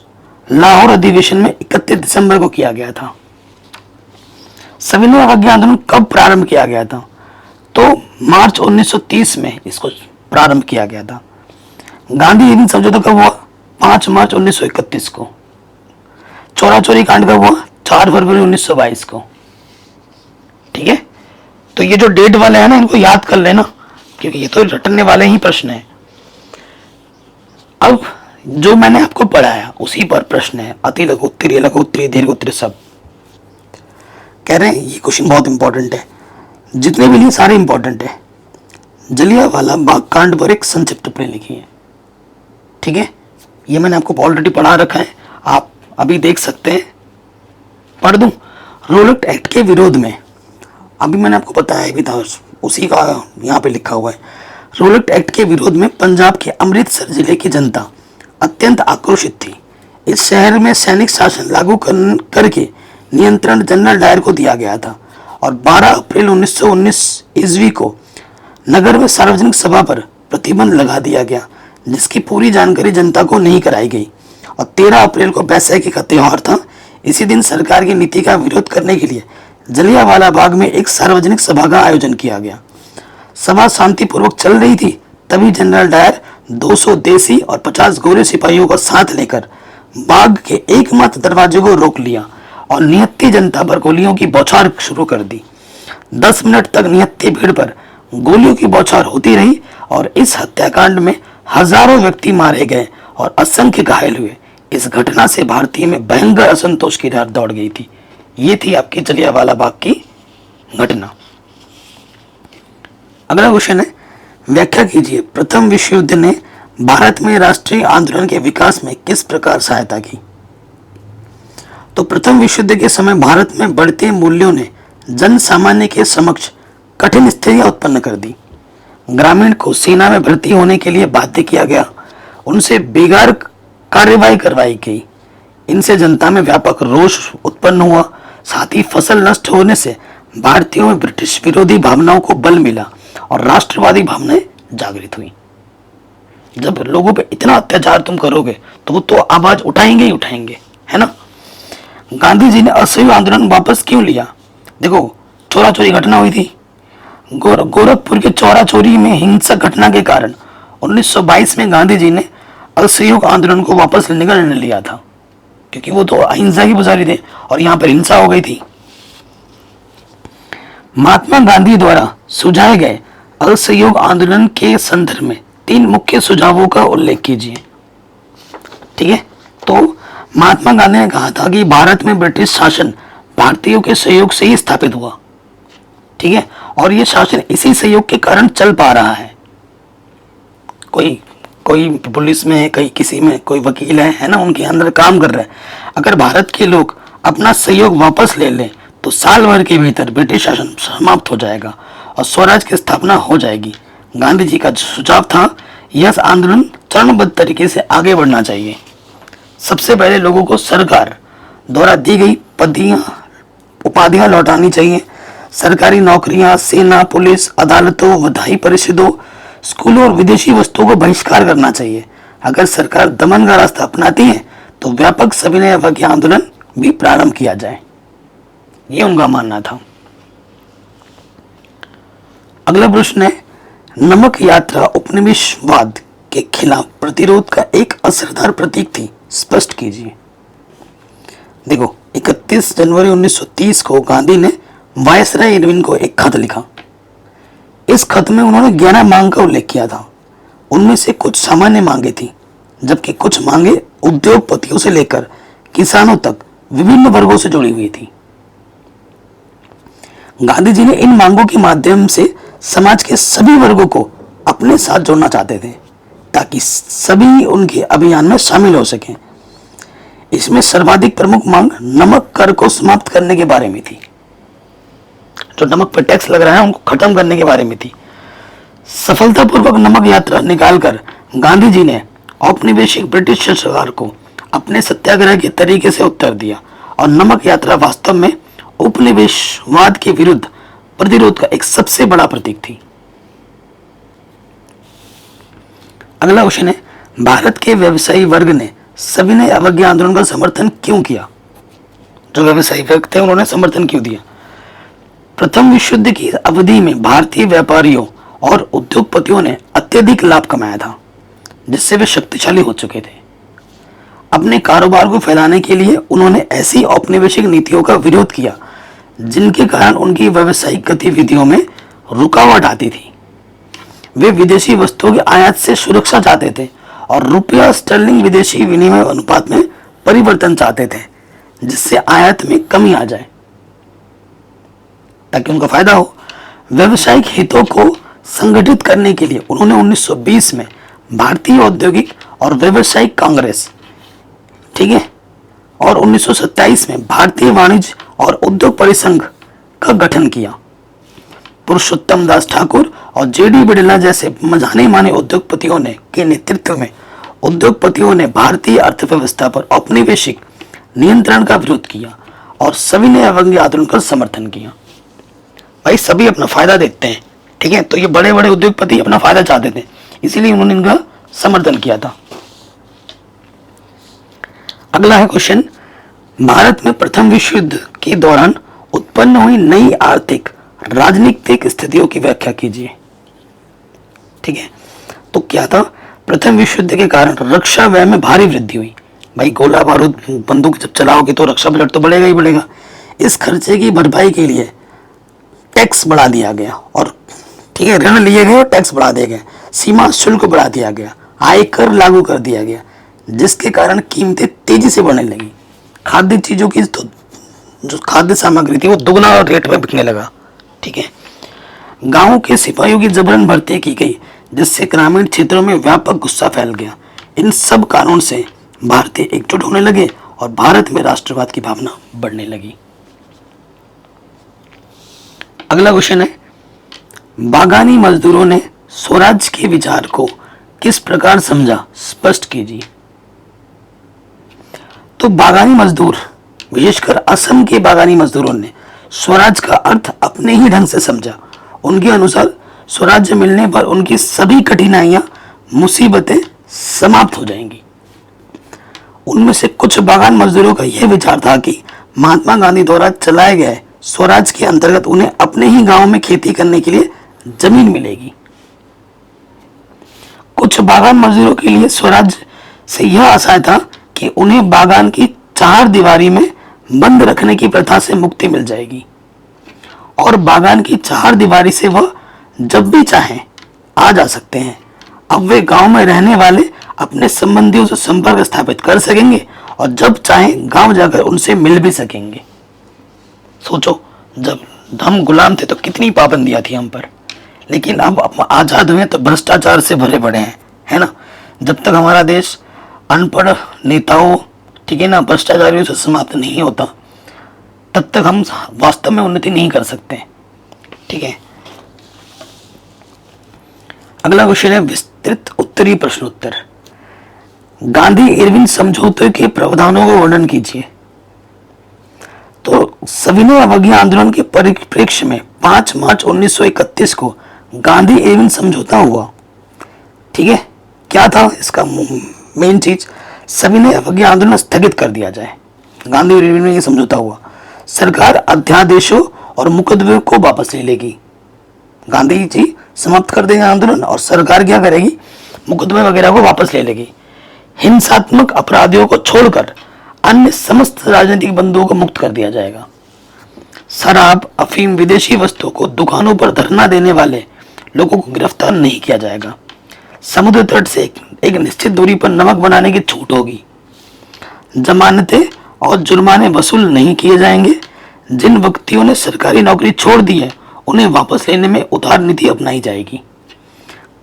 लाहौर अधिवेशन में 31 दिसंबर को किया गया था। सविनय अवज्ञा आंदोलन कब प्रारंभ किया गया था? तो मार्च 1930 में इसको प्रारंभ किया गया था। गांधी एविन समझौता कब हुआ? 5 मार्च 1931 को। चौरा चौरी कांड कब हुआ? 4 फरवरी 1922 को। ठीक है। तो ये जो डेट वाले हैं ना, इनको याद कर लेना, क्योंकि ये तो रटने वाले ही प्रश्न है। अब जो मैंने आपको पढ़ाया उसी पर प्रश्न है, अति लघु उत्तरीय, लघु उत्तरीय, दीर्घ उत्तरीय, सब कह रहे हैं। ये क्वेश्चन बहुत इंपॉर्टेंट है, जितने भी लिए सारे इंपॉर्टेंट है। जलियांवाला बाग कांड पर एक संक्षिप्त टिप्पणी लिखी है। ठीक है। ये मैंने आपको ऑलरेडी पढ़ा रखा है, आप अभी देख सकते हैं। पढ़ दूं? रोलेट एक्ट के विरोध में, अभी मैंने आपको बताया भी था, उसी का यहाँ पे लिखा हुआ है। रोलेट एक्ट के विरोध में पंजाब के अमृतसर जिले की जनता अत्यंत आक्रोशित थी। इस शहर में सैनिक शासन लागू करके नियंत्रण जनरल डायर को दिया गया था और 12 अप्रैल 1919 ईस्वी को नगर में सार्वजनिक सभा पर प्रतिबंध लगा दिया गया, जिसकी पूरी जानकारी जनता को नहीं कराई गई। और 13 अप्रैल को बैसाखी का त्योहार था। इसी दिन सरकार की नीति का विरोध करने के लिए जलियांवाला बाग में एक सार्वजनिक सभा का आयोजन किया गया। सभा शांतिपूर्वक चल रही थी, तभी जनरल डायर 200 देसी और 50 गोरे सिपाहियों को साथ लेकर बाग के एकमात्र दरवाजे को रोक लिया और निहत्थी जनता पर गोलियों की बौछार शुरू कर दी। 10 मिनट तक निहत्थी भीड़ पर गोलियों की बौछार होती रही और इस हत्याकांड में हजारों व्यक्ति मारे गए और असंख्य घायल हुए। इस घटना से भारतीय में भयंकर असंतोष की लहर दौड़ गई थी। ये थी आपकी जलियांवाला बाग की घटना। अगला क्वेश्चन है, व्याख्या कीजिए, प्रथम विश्व युद्ध ने भारत में राष्ट्रीय आंदोलन के विकास में किस प्रकार सहायता की? तो प्रथम विश्व युद्ध के समय भारत में बढ़ते मूल्यों ने जन सामान्य के समक्ष कठिन स्थितियां उत्पन्न कर दी। ग्रामीण को सेना में भर्ती होने के लिए बाध्य किया गया, उनसे बेगार कार्यवाही करवाई गई। इनसे जनता में व्यापक रोष उत्पन्न हुआ। साथ ही फसल नष्ट होने से भारतीयों में ब्रिटिश विरोधी भावनाओं को बल मिला और राष्ट्रवादी भावनाएं जागृत हुई। जब लोगों पे इतना अत्याचार तुम करोगे तो वो तो आवाज उठाएंगे ही उठाएंगे, है ना। गांधी जी ने असहयोग आंदोलन वापस क्यों लिया? देखो, चोरा चोरी घटना हुई थी। गोरखपुर के चौरा चोरी में हिंसक घटना के कारण 1922 में गांधी जी ने असहयोग आंदोलन को वापस लेने का निर्णय लिया था, क्योंकि वो तो अहिंसा की पुजारी थे और यहाँ पर हिंसा हो गई थी। महात्मा गांधी द्वारा सुझाए गए असहयोग आंदोलन के संदर्भ में 3 मुख्य सुझावों का उल्लेख कीजिए। ठीक है, तो महात्मा गांधी ने कहा था कि भारत में ब्रिटिश शासन भारतीयों के सहयोग से ही स्थापित हुआ। ठीक है, और यह शासन इसी सहयोग के कारण चल पा रहा है। कोई कोई पुलिस में है, कहीं किसी में कोई वकील है ना, उनके अंदर काम कर रहे हैं। अगर भारत के लोग अपना सहयोग वापस ले लें तो साल भर के भीतर ब्रिटिश शासन समाप्त हो जाएगा और स्वराज की स्थापना हो जाएगी। गांधी जी का सुझाव था यह आंदोलन चरणबद्ध तरीके से आगे बढ़ना चाहिए। सबसे पहले लोगों को सरकार द्वारा दी गई उपाधियां लौटानी चाहिए। सरकारी नौकरियां, सेना, पुलिस, अदालतों, विधायी परिषदों, स्कूलों और विदेशी वस्तुओं को बहिष्कार करना चाहिए। अगर सरकार दमन का रास्ता अपनाती है तो व्यापक सविनय अवज्ञा आंदोलन भी प्रारंभ किया जाए, ये उनका मानना था। अगला प्रश्न है, नमक यात्रा उपनिवेशवाद के खिलाफ प्रतिरोध का एक असरदार प्रतीक थी, स्पष्ट कीजिए। देखो, 31 जनवरी 1930 को गांधी ने वायसराय इरविन को एक खत लिखा। इस खत में उन्होंने 11 मांग का उल्लेख किया था। उनमें से कुछ सामान्य मांगे थी, जबकि कुछ मांगे उद्योगपतियों से लेकर किसानों तक विभिन्न वर्गों से जुड़ी हुई थी। गांधी जी ने इन मांगों के माध्यम से समाज के सभी वर्गों को अपने साथ जोड़ना चाहते थे ताकि सभी उनके अभियान में शामिल हो सकें। इसमें सर्वाधिक प्रमुख मांग नमक कर को समाप्त करने के बारे में थी। जो नमक पर टैक्स लग रहा है उनको खत्म करने के बारे में थी। सफलतापूर्वक नमक यात्रा निकालकर गांधी जी ने औपनिवेशिक ब्रिटिश सरकार को अपने सत्याग्रह के तरीके से उत्तर दिया और नमक यात्रा वास्तव में उपनिवेशवाद के विरुद्ध प्रतिरोध का एक सबसे बड़ा प्रतीक थी। अगला क्वेश्चन है, भारत के व्यवसायी वर्ग ने सविनय अवज्ञा आंदोलन का समर्थन क्यों किया? जो व्यवसायी वर्ग थे उन्होंने समर्थन क्यों दिया? प्रथम विश्व युद्ध की अवधि में भारतीय व्यापारियों और उद्योगपतियों ने अत्यधिक लाभ कमाया था, जिससे वे शक्तिशाली हो चुके थे। अपने कारोबार को फैलाने के लिए उन्होंने ऐसी औपनिवेशिक नीतियों का विरोध किया जिनके कारण उनकी व्यावसायिक गतिविधियों में रुकावट आती थी। वे विदेशी वस्तुओं के आयात से सुरक्षा चाहते थे और रुपया स्टर्लिंग विदेशी विनिमय अनुपात में परिवर्तन चाहते थे, जिससे आयात में कमी आ जाए ताकि उनका फायदा हो। व्यावसायिक हितों को संगठित करने के लिए उन्होंने 1920 में भारतीय औद्योगिक और व्यावसायिक कांग्रेस, ठीक है, और 1927 में भारतीय वाणिज्य और उद्योग परिसंघ का गठन किया। पुरुषोत्तम दास ठाकुर और जेडी बिड़ला जैसे जाने माने उद्योगपतियों ने के नेतृत्व में उद्योगपतियों ने भारतीय अर्थव्यवस्था पर औपनिवेशिक नियंत्रण का विरोध किया और सविनय अवज्ञा आंदोलन का समर्थन किया। भाई सभी अपना फायदा देखते हैं, ठीक है, तो ये बड़े बड़े उद्योगपति अपना फायदा चाहते थे, इसीलिए उन्होंने इनका समर्थन किया था। अगला है क्वेश्चन, भारत में प्रथम विश्व युद्ध के दौरान उत्पन्न हुई नई आर्थिक राजनीतिक स्थितियों की व्याख्या कीजिए। ठीक है, तो क्या था? प्रथम विश्व युद्ध के कारण रक्षा व्यय में भारी वृद्धि हुई। भाई गोला बारूद बंदूक जब चलाओगे तो रक्षा बजट तो बढ़ेगा ही बढ़ेगा। इस खर्चे की भरपाई के लिए टैक्स बढ़ा दिया गया और ठीक है, ऋण लिए गए और टैक्स बढ़ा दिया गया, सीमा शुल्क बढ़ा दिया गया, आयकर लागू कर दिया गया, जिसके कारण कीमतें तेजी से बढ़ने लगी। खाद्य चीजों की जो खाद्य सामग्री थी वो दुगना रेट में बिकने लगा। ठीक है, गांवों के सिपाहियों की जबरन भर्ती की गई, जिससे ग्रामीण क्षेत्रों में व्यापक गुस्सा फैल गया। इन सब कारणों से भारतीय एकजुट होने लगे और भारत में राष्ट्रवाद की भावना बढ़ने लगी। अगला क्वेश्चन है, बागानी मजदूरों ने स्वराज के विचार को किस प्रकार समझा? स्पष्ट कीजिए। तो बागानी मजदूर, विशेषकर असम के बागानी मजदूरों ने स्वराज का अर्थ अपने ही ढंग से समझा। उनके अनुसार स्वराज्य मिलने पर उनकी सभी कठिनाइयां, मुसीबतें समाप्त हो जाएंगी। उनमें से कुछ बागान मजदूरों का यह विचार था कि महात्मा गांधी द्वारा चलाए गए स्वराज के अंतर्गत उन्हें अपने ही गांव में खेती करने के लिए जमीन मिलेगी। कुछ बागान मजदूरों के लिए स्वराज से यह आशा था कि उन्हें बागान की चार दीवारी में बंद रखने की प्रथा से मुक्ति मिल जाएगी। और बागान की चार दीवारी से वह जब भी चाहें आ जा सकते हैं। अब वे गांव में रहने वाले अपने संबंधियों से संपर्क स्थापित कर सकेंगे और जब चाहें गांव जाकर उनसे मिल भी सकेंगे। सोचो, जब हम गुलाम थे तो कितनी पाबंदियां थी हम पर, लेकिन अब आजाद हुए तो भ्रष्टाचार से भरे पड़े हैं, है ना। जब तक हमारा देश अनपढ़ नेताओं, ठीक है ना, भ्रष्टाचारियों से समाप्त नहीं होता, तब तक हम वास्तव में उन्नति नहीं कर सकते, ठीक है। अगला क्वेश्चन है विस्तृत उत्तरी प्रश्नोत्तर। गांधी इरविन समझौते के प्रावधानों का वर्णन कीजिए। तो सविनय अवज्ञा आंदोलन के परिप्रेक्ष्य में 5 मार्च 1931 को गांधी इरविन समझौता हुआ, ठीक है। क्या था इसका मेन चीज? सविनय अवज्ञा आंदोलन स्थगित कर दिया जाए। गांधी और इरविन में ये समझौता हुआ। सरकार अध्यादेशों और मुकदमे को वापस ले लेगी। गांधी जी समाप्त कर देंगे आंदोलन और सरकार क्या करेगी? मुकदमे वगैरह को वापस ले लेगी। हिंसात्मक अपराधियों को छोड़कर अन्य समस्त राजनीतिक बंदियों को मुक्त कर दिया जाएगा। शराब, अफीम, विदेशी वस्तुओं को दुकानों पर धरना देने वाले लोगों को गिरफ्तार नहीं किया जाएगा। समुद्र तट से एक निश्चित दूरी पर नमक बनाने की छूट होगी। जमानतें और जुर्माने वसूल नहीं किए जाएंगे। जिन व्यक्तियों ने सरकारी नौकरी छोड़ दी है उन्हें वापस लेने में उदार नीति अपनाई जाएगी।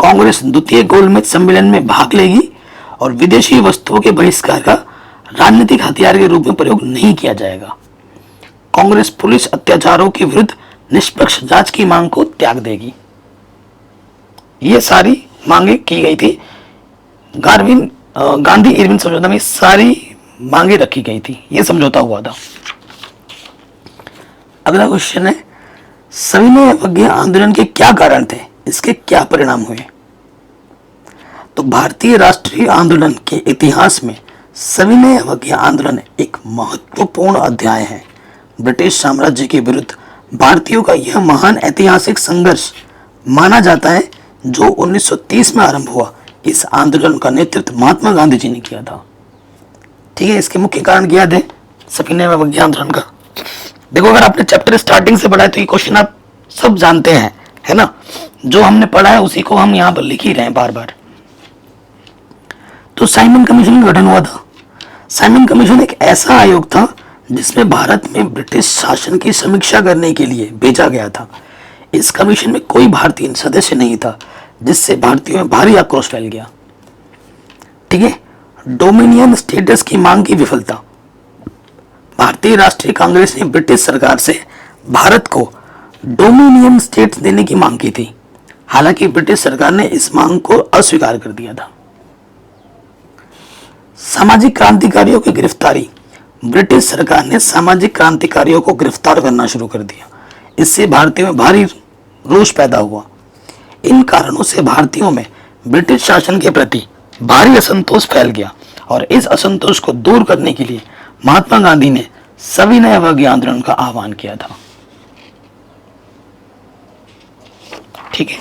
कांग्रेस द्वितीय गोलमेज सम्मेलन में भाग लेगी और विदेशी वस्तुओं के बहिष्कार का राजनीतिक हथियार के रूप में प्रयोग नहीं किया जाएगा। कांग्रेस पुलिस अत्याचारों के विरुद्ध निष्पक्ष जांच की मांग को त्याग देगी। ये सारी मांगे की गई थी गांधी इरविन समझौता में, सारी मांगे रखी गई थी, ये समझौता हुआ था। अगला क्वेश्चन है सविनय अवज्ञा आंदोलन के क्या कारण थे, इसके क्या परिणाम हुए? तो भारतीय राष्ट्रीय आंदोलन के इतिहास में सविनय अवज्ञा आंदोलन एक महत्वपूर्ण अध्याय है। ब्रिटिश साम्राज्य के विरुद्ध भारतीयों का यह महान ऐतिहासिक संघर्ष माना जाता है जो 1930 में आरंभ हुआ। इस आंदोलन का नेतृत्व महात्मा गांधी जी ने किया था, ठीक है। इसके मुख्य कारण क्या थे सविनय अवज्ञा आंदोलन का? देखो, अगर आपने चैप्टर स्टार्टिंग से पढ़ा है तो ये क्वेश्चन आप सब जानते हैं, है ना। जो हमने पढ़ा है उसी को हम यहाँ पर लिख ही रहे हैं बार बार। तो साइमन कमीशन का गठन हुआ था। साइमन कमीशन एक ऐसा आयोग था जिसमें भारत में ब्रिटिश शासन की समीक्षा करने के लिए भेजा गया था। इस कमीशन में कोई भारतीय सदस्य नहीं था, जिससे भारतीयों में भारी आक्रोश फैल गया, ठीक है। डोमिनियन स्टेटस की मांग की विफलता। भारतीय राष्ट्रीय कांग्रेस ने ब्रिटिश सरकार से भारत को डोमिनियन स्टेट्स देने की मांग की थी। हालांकि ब्रिटिश सरकार ने इस मांग को अस्वीकार कर दिया था। सामाजिक क्रांतिकारियों की गिरफ्तारी। ब्रिटिश सरकार ने सामाजिक क्रांतिकारियों को गिरफ्तार करना शुरू कर दिया। इससे भारतीयों में भारी रोष पैदा हुआ। इन कारणों से भारतीयों में ब्रिटिश शासन के प्रति भारी असंतोष फैल गया और इस असंतोष को दूर करने के लिए महात्मा गांधी ने सविनय अवज्ञा आंदोलन का आह्वान किया था, ठीक है।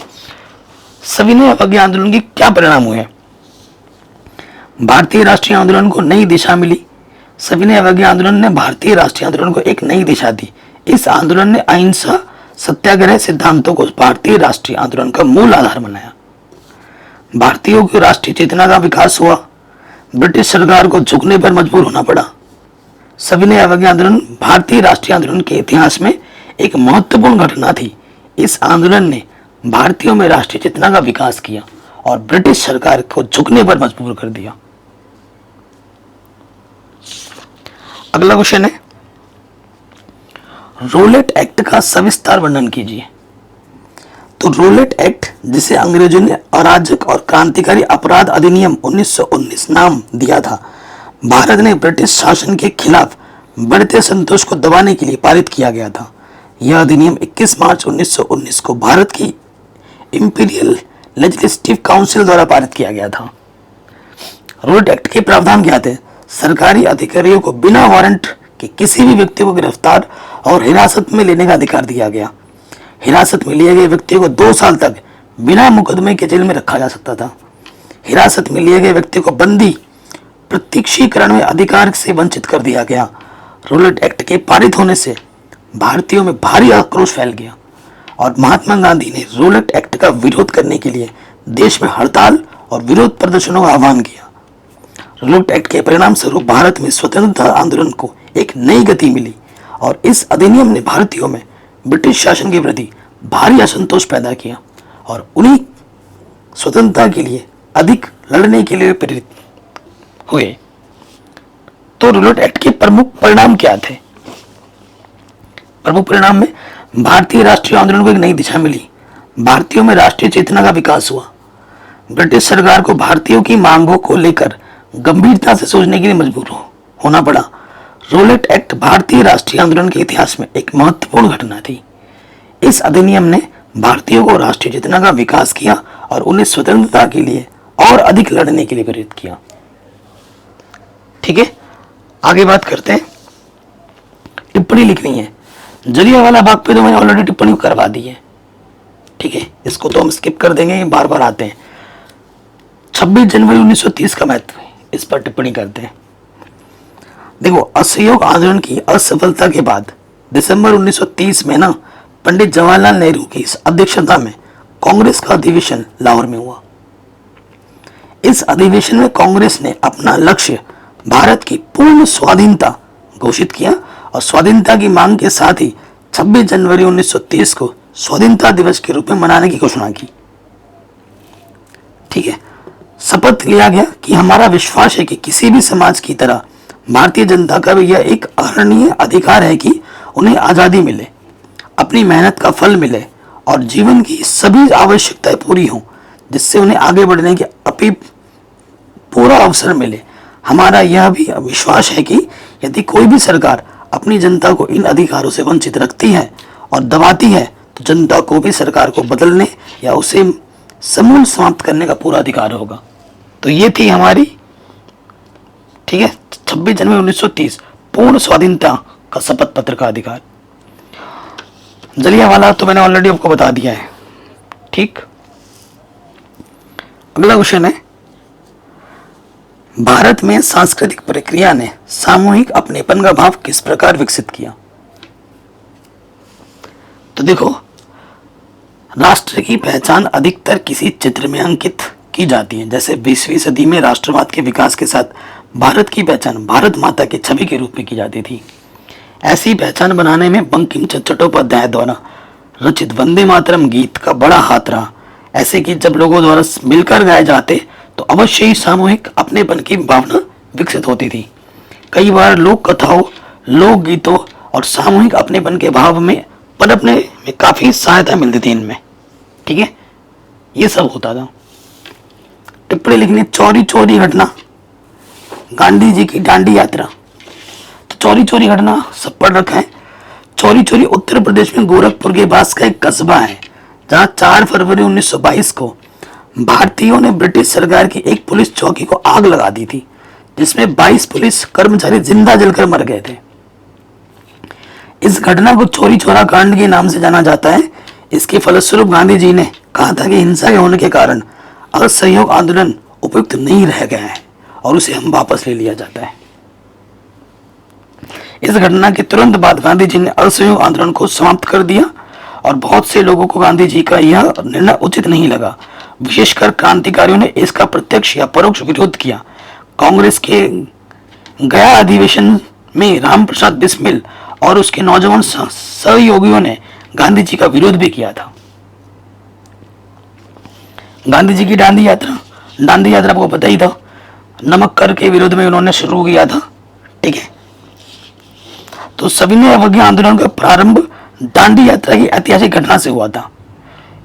सविनय अवज्ञा आंदोलन के क्या परिणाम हुए? भारतीय राष्ट्रीय आंदोलन को नई दिशा मिली। सविनय अवज्ञा आंदोलन ने भारतीय राष्ट्रीय आंदोलन को एक नई दिशा दी। इस आंदोलन ने अहिंसा, सत्याग्रह सिद्धांतों को भारतीय राष्ट्रीय आंदोलन का मूल आधार बनाया। भारतीयों की राष्ट्रीय चेतना का विकास हुआ। ब्रिटिश सरकार को झुकने पर मजबूर होना पड़ा। सविनय अवज्ञा आंदोलन भारतीय राष्ट्रीय आंदोलन के इतिहास में एक महत्वपूर्ण घटना थी। इस आंदोलन ने भारतीयों में राष्ट्रीय चेतना का विकास किया और ब्रिटिश सरकार को झुकने पर मजबूर कर दिया। अगला क्वेश्चन है रोलेट एक्ट का सविस्तार वर्णन कीजिए। तो रोलेट एक्ट, जिसे अंग्रेजों ने अराजक और क्रांतिकारी अपराध अधिनियम 1919 नाम दिया था, भारत ने ब्रिटिश शासन के खिलाफ बढ़ते संतोष को दबाने के लिए पारित किया गया था। यह अधिनियम 21 मार्च 1919 को भारत की इंपीरियल लेजिस्लेटिव काउंसिल द्वारा पारित किया गया था। रोलेट एक्ट के प्रावधान क्या थे? सरकारी अधिकारियों को बिना वारंट के किसी भी व्यक्ति को गिरफ्तार और हिरासत में लेने का अधिकार दिया गया। हिरासत में लिए गए व्यक्ति को 2 साल तक बिना मुकदमे के जेल में रखा जा सकता था। हिरासत में लिए गए व्यक्ति को बंदी प्रत्यक्षीकरण में अधिकार से वंचित कर दिया गया। रोलेट एक्ट के पारित होने से भारतीयों में भारी आक्रोश फैल गया और महात्मा गांधी ने रोलेट एक्ट का विरोध करने के लिए देश में हड़ताल और विरोध प्रदर्शनों का आह्वान किया। रोलेट एक्ट के परिणाम स्वरूप भारत में स्वतंत्रता आंदोलन को एक नई गति मिली और इस अधिनियम ने भारतीयों में ब्रिटिश शासन के प्रति भारी असंतोष पैदा किया और उन्हीं स्वतंत्रता के लिए अधिक लड़ने के लिए प्रेरित हुए। तो रोलेट एक्ट के प्रमुख परिणाम क्या थे? प्रमुख परिणाम में भारतीय राष्ट्रीय आंदोलन को एक नई दिशा मिली, भारतीयों में राष्ट्रीय चेतना का विकास हुआ, ब्रिटिश सरकार को भारतीयों की मांगों को लेकर गंभीरता से सोचने के लिए मजबूर होना पड़ा। रोलेट एक्ट भारतीय राष्ट्रीय आंदोलन के इतिहास में एक महत्वपूर्ण घटना थी। इस अधिनियम ने भारतीयों को राष्ट्रीय चेतना का विकास किया और उन्हें स्वतंत्रता के लिए और अधिक लड़ने के लिए प्रेरित किया। ठीक है, आगे बात करते हैं। टिप्पणी लिखनी है। जलियांवाला बाग पे तो मैंने ऑलरेडी टिप्पणी करवा दी है, ठीक है, इसको तो हम स्किप कर देंगे, बार बार आते हैं। 26 जनवरी 1930 का महत्व, इस पर टिप्पणी करते हैं। देखो, असहयोग आंदोलन की असफलता के बाद दिसंबर 1930 में ना पंडित जवाहरलाल नेहरू की अध्यक्षता में कांग्रेस का अधिवेशन लाहौर में हुआ। इस अधिवेशन में कांग्रेस ने अपना लक्ष्य भारत की पूर्ण स्वाधीनता घोषित किया और स्वाधीनता की मांग के साथ ही 26 जनवरी 1930 को स्वाधीनता दिवस के रूप में मनाने की घोषणा की। ठीक है, शपथ लिया गया कि हमारा विश्वास है कि किसी भी समाज की तरह भारतीय जनता का भी यह एक अहरणीय अधिकार है कि उन्हें आज़ादी मिले, अपनी मेहनत का फल मिले और जीवन की सभी आवश्यकताएं पूरी हों, जिससे उन्हें आगे बढ़ने की पूरा अवसर मिले। हमारा यह भी विश्वास है कि यदि कोई भी सरकार अपनी जनता को इन अधिकारों से वंचित रखती है और दबाती है तो जनता को भी सरकार को बदलने या उसे समूल समाप्त करने का पूरा अधिकार होगा। तो ये थी हमारी, ठीक है, 26 जनवरी 1930 पूर्ण स्वाधीनता का शपथ पत्र का अधिकार। जलियांवाला तो मैंने ऑलरेडी आपको बता दिया है। ठीक, अगला क्वेश्चन है, भारत में सांस्कृतिक प्रक्रिया ने सामूहिक अपनेपन का भाव किस प्रकार विकसित किया? तो देखो, राष्ट्र की पहचान अधिकतर किसी चित्र में अंकित की जाती है। जैसे 20वीं सदी में राष्ट्रवाद के विकास के साथ भारत की पहचान भारत माता की छवि के रूप में की जाती थी। ऐसी पहचान बनाने में बंकिम चंद्र चट्टोपाध्याय द्वारा रचित वंदे मातरम गीत का बड़ा हाथ रहा। ऐसे गीत जब लोगों द्वारा मिलकर गाए जाते तो अवश्य ही सामूहिक अपनेपन की भावना विकसित होती थी। कई बार लोक कथाओं, लोक गीतों और सामूहिक अपनेपन के भाव में पनपने में काफी सहायता मिलती थी इनमें। ठीक है, ये सब होता था। टिप्पणी लिखनी, चौरी चौरी घटना, गांधी जी की दांडी यात्रा। तो चौरी चौरी घटना सब पढ़ रखा है। चौरी चौरी उत्तर प्रदेश में गोरखपुर के पास का एक कस्बा है, जहां 4 फरवरी 1922 को भारतीयों ने ब्रिटिश सरकार की एक पुलिस चौकी को आग लगा दी थी, जिसमें 22 पुलिस कर्मचारी जिंदा जलकर मर गए थे। इस घटना को चौरी चौरा कांड के नाम से जाना जाता है। इसके फलस्वरूप गांधी जी ने कहा था कि हिंसा के होने के कारण असहयोग आंदोलन उपयुक्त नहीं रह गया है और उसे हम वापस ले लिया जाता है। इस घटना के तुरंत बाद गांधी जी ने असहयोग आंदोलन को समाप्त कर दिया और बहुत से लोगों को गांधी जी का यह निर्णय उचित नहीं लगा। विशेषकर क्रांतिकारियों ने इसका प्रत्यक्ष या परोक्ष विरोध किया। कांग्रेस के गया अधिवेशन में राम प्रसाद बिस्मिल और उसके नौजवान सहयोगियों ने गांधी जी का विरोध भी किया था। गांधी जी की दांडी यात्रा आपको पता ही था, नमक कर के विरोध में उन्होंने शुरू किया था। ठीक है, तो सविनय अवज्ञा आंदोलन का प्रारंभ दांडी यात्रा की ऐतिहासिक घटना से हुआ था।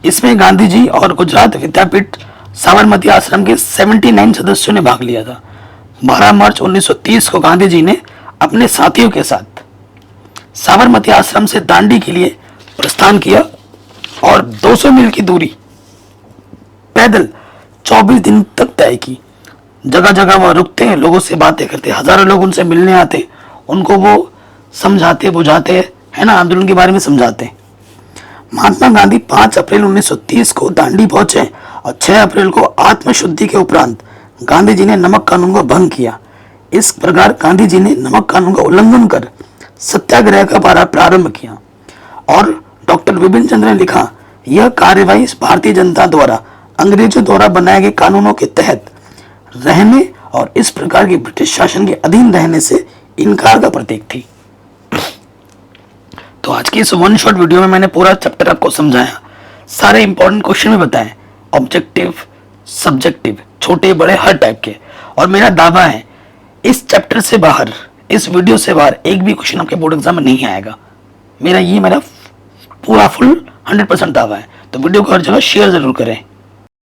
इसमें गांधी जी और गुजरात विद्यापीठ साबरमती आश्रम के 79 सदस्यों ने भाग लिया था। 12 मार्च 1930 को गांधी जी ने अपने साथियों के साथ साबरमती आश्रम से दांडी के लिए प्रस्थान किया और 200 मील की दूरी पैदल 24 दिन तक तय की। जगह जगह वह रुकते हैं, लोगों से बातें करते, हजारों लोग उनसे मिलने आते, उनको वो समझाते बुझाते, है ना, आंदोलन के बारे में समझाते। महात्मा गांधी 5 अप्रैल 1930 को दांडी पहुंचे और 6 अप्रैल को आत्मशुद्धि के उपरांत गांधी जी ने नमक कानून को भंग किया। इस प्रकार गांधी जी ने नमक कानून का उल्लंघन कर सत्याग्रह का प्रारंभ किया। और डॉक्टर विपिन चंद्र ने लिखा, यह कार्यवाही भारतीय जनता द्वारा अंग्रेजों द्वारा बनाए गए कानूनों के तहत रहने और इस प्रकार के ब्रिटिश शासन के अधीन रहने से इनकार का प्रतीक थी। तो आज की इस वन शॉट वीडियो में मैंने पूरा चैप्टर आपको समझाया, सारे इंपॉर्टेंट क्वेश्चन भी बताए, ऑब्जेक्टिव, सब्जेक्टिव, छोटे बड़े हर टाइप के। और मेरा दावा है इस चैप्टर से बाहर, इस वीडियो से बाहर एक भी क्वेश्चन आपके बोर्ड एग्जाम में नहीं आएगा। मेरा पूरा फुल 100% दावा है। तो वीडियो को हर जगह शेयर जरूर करें।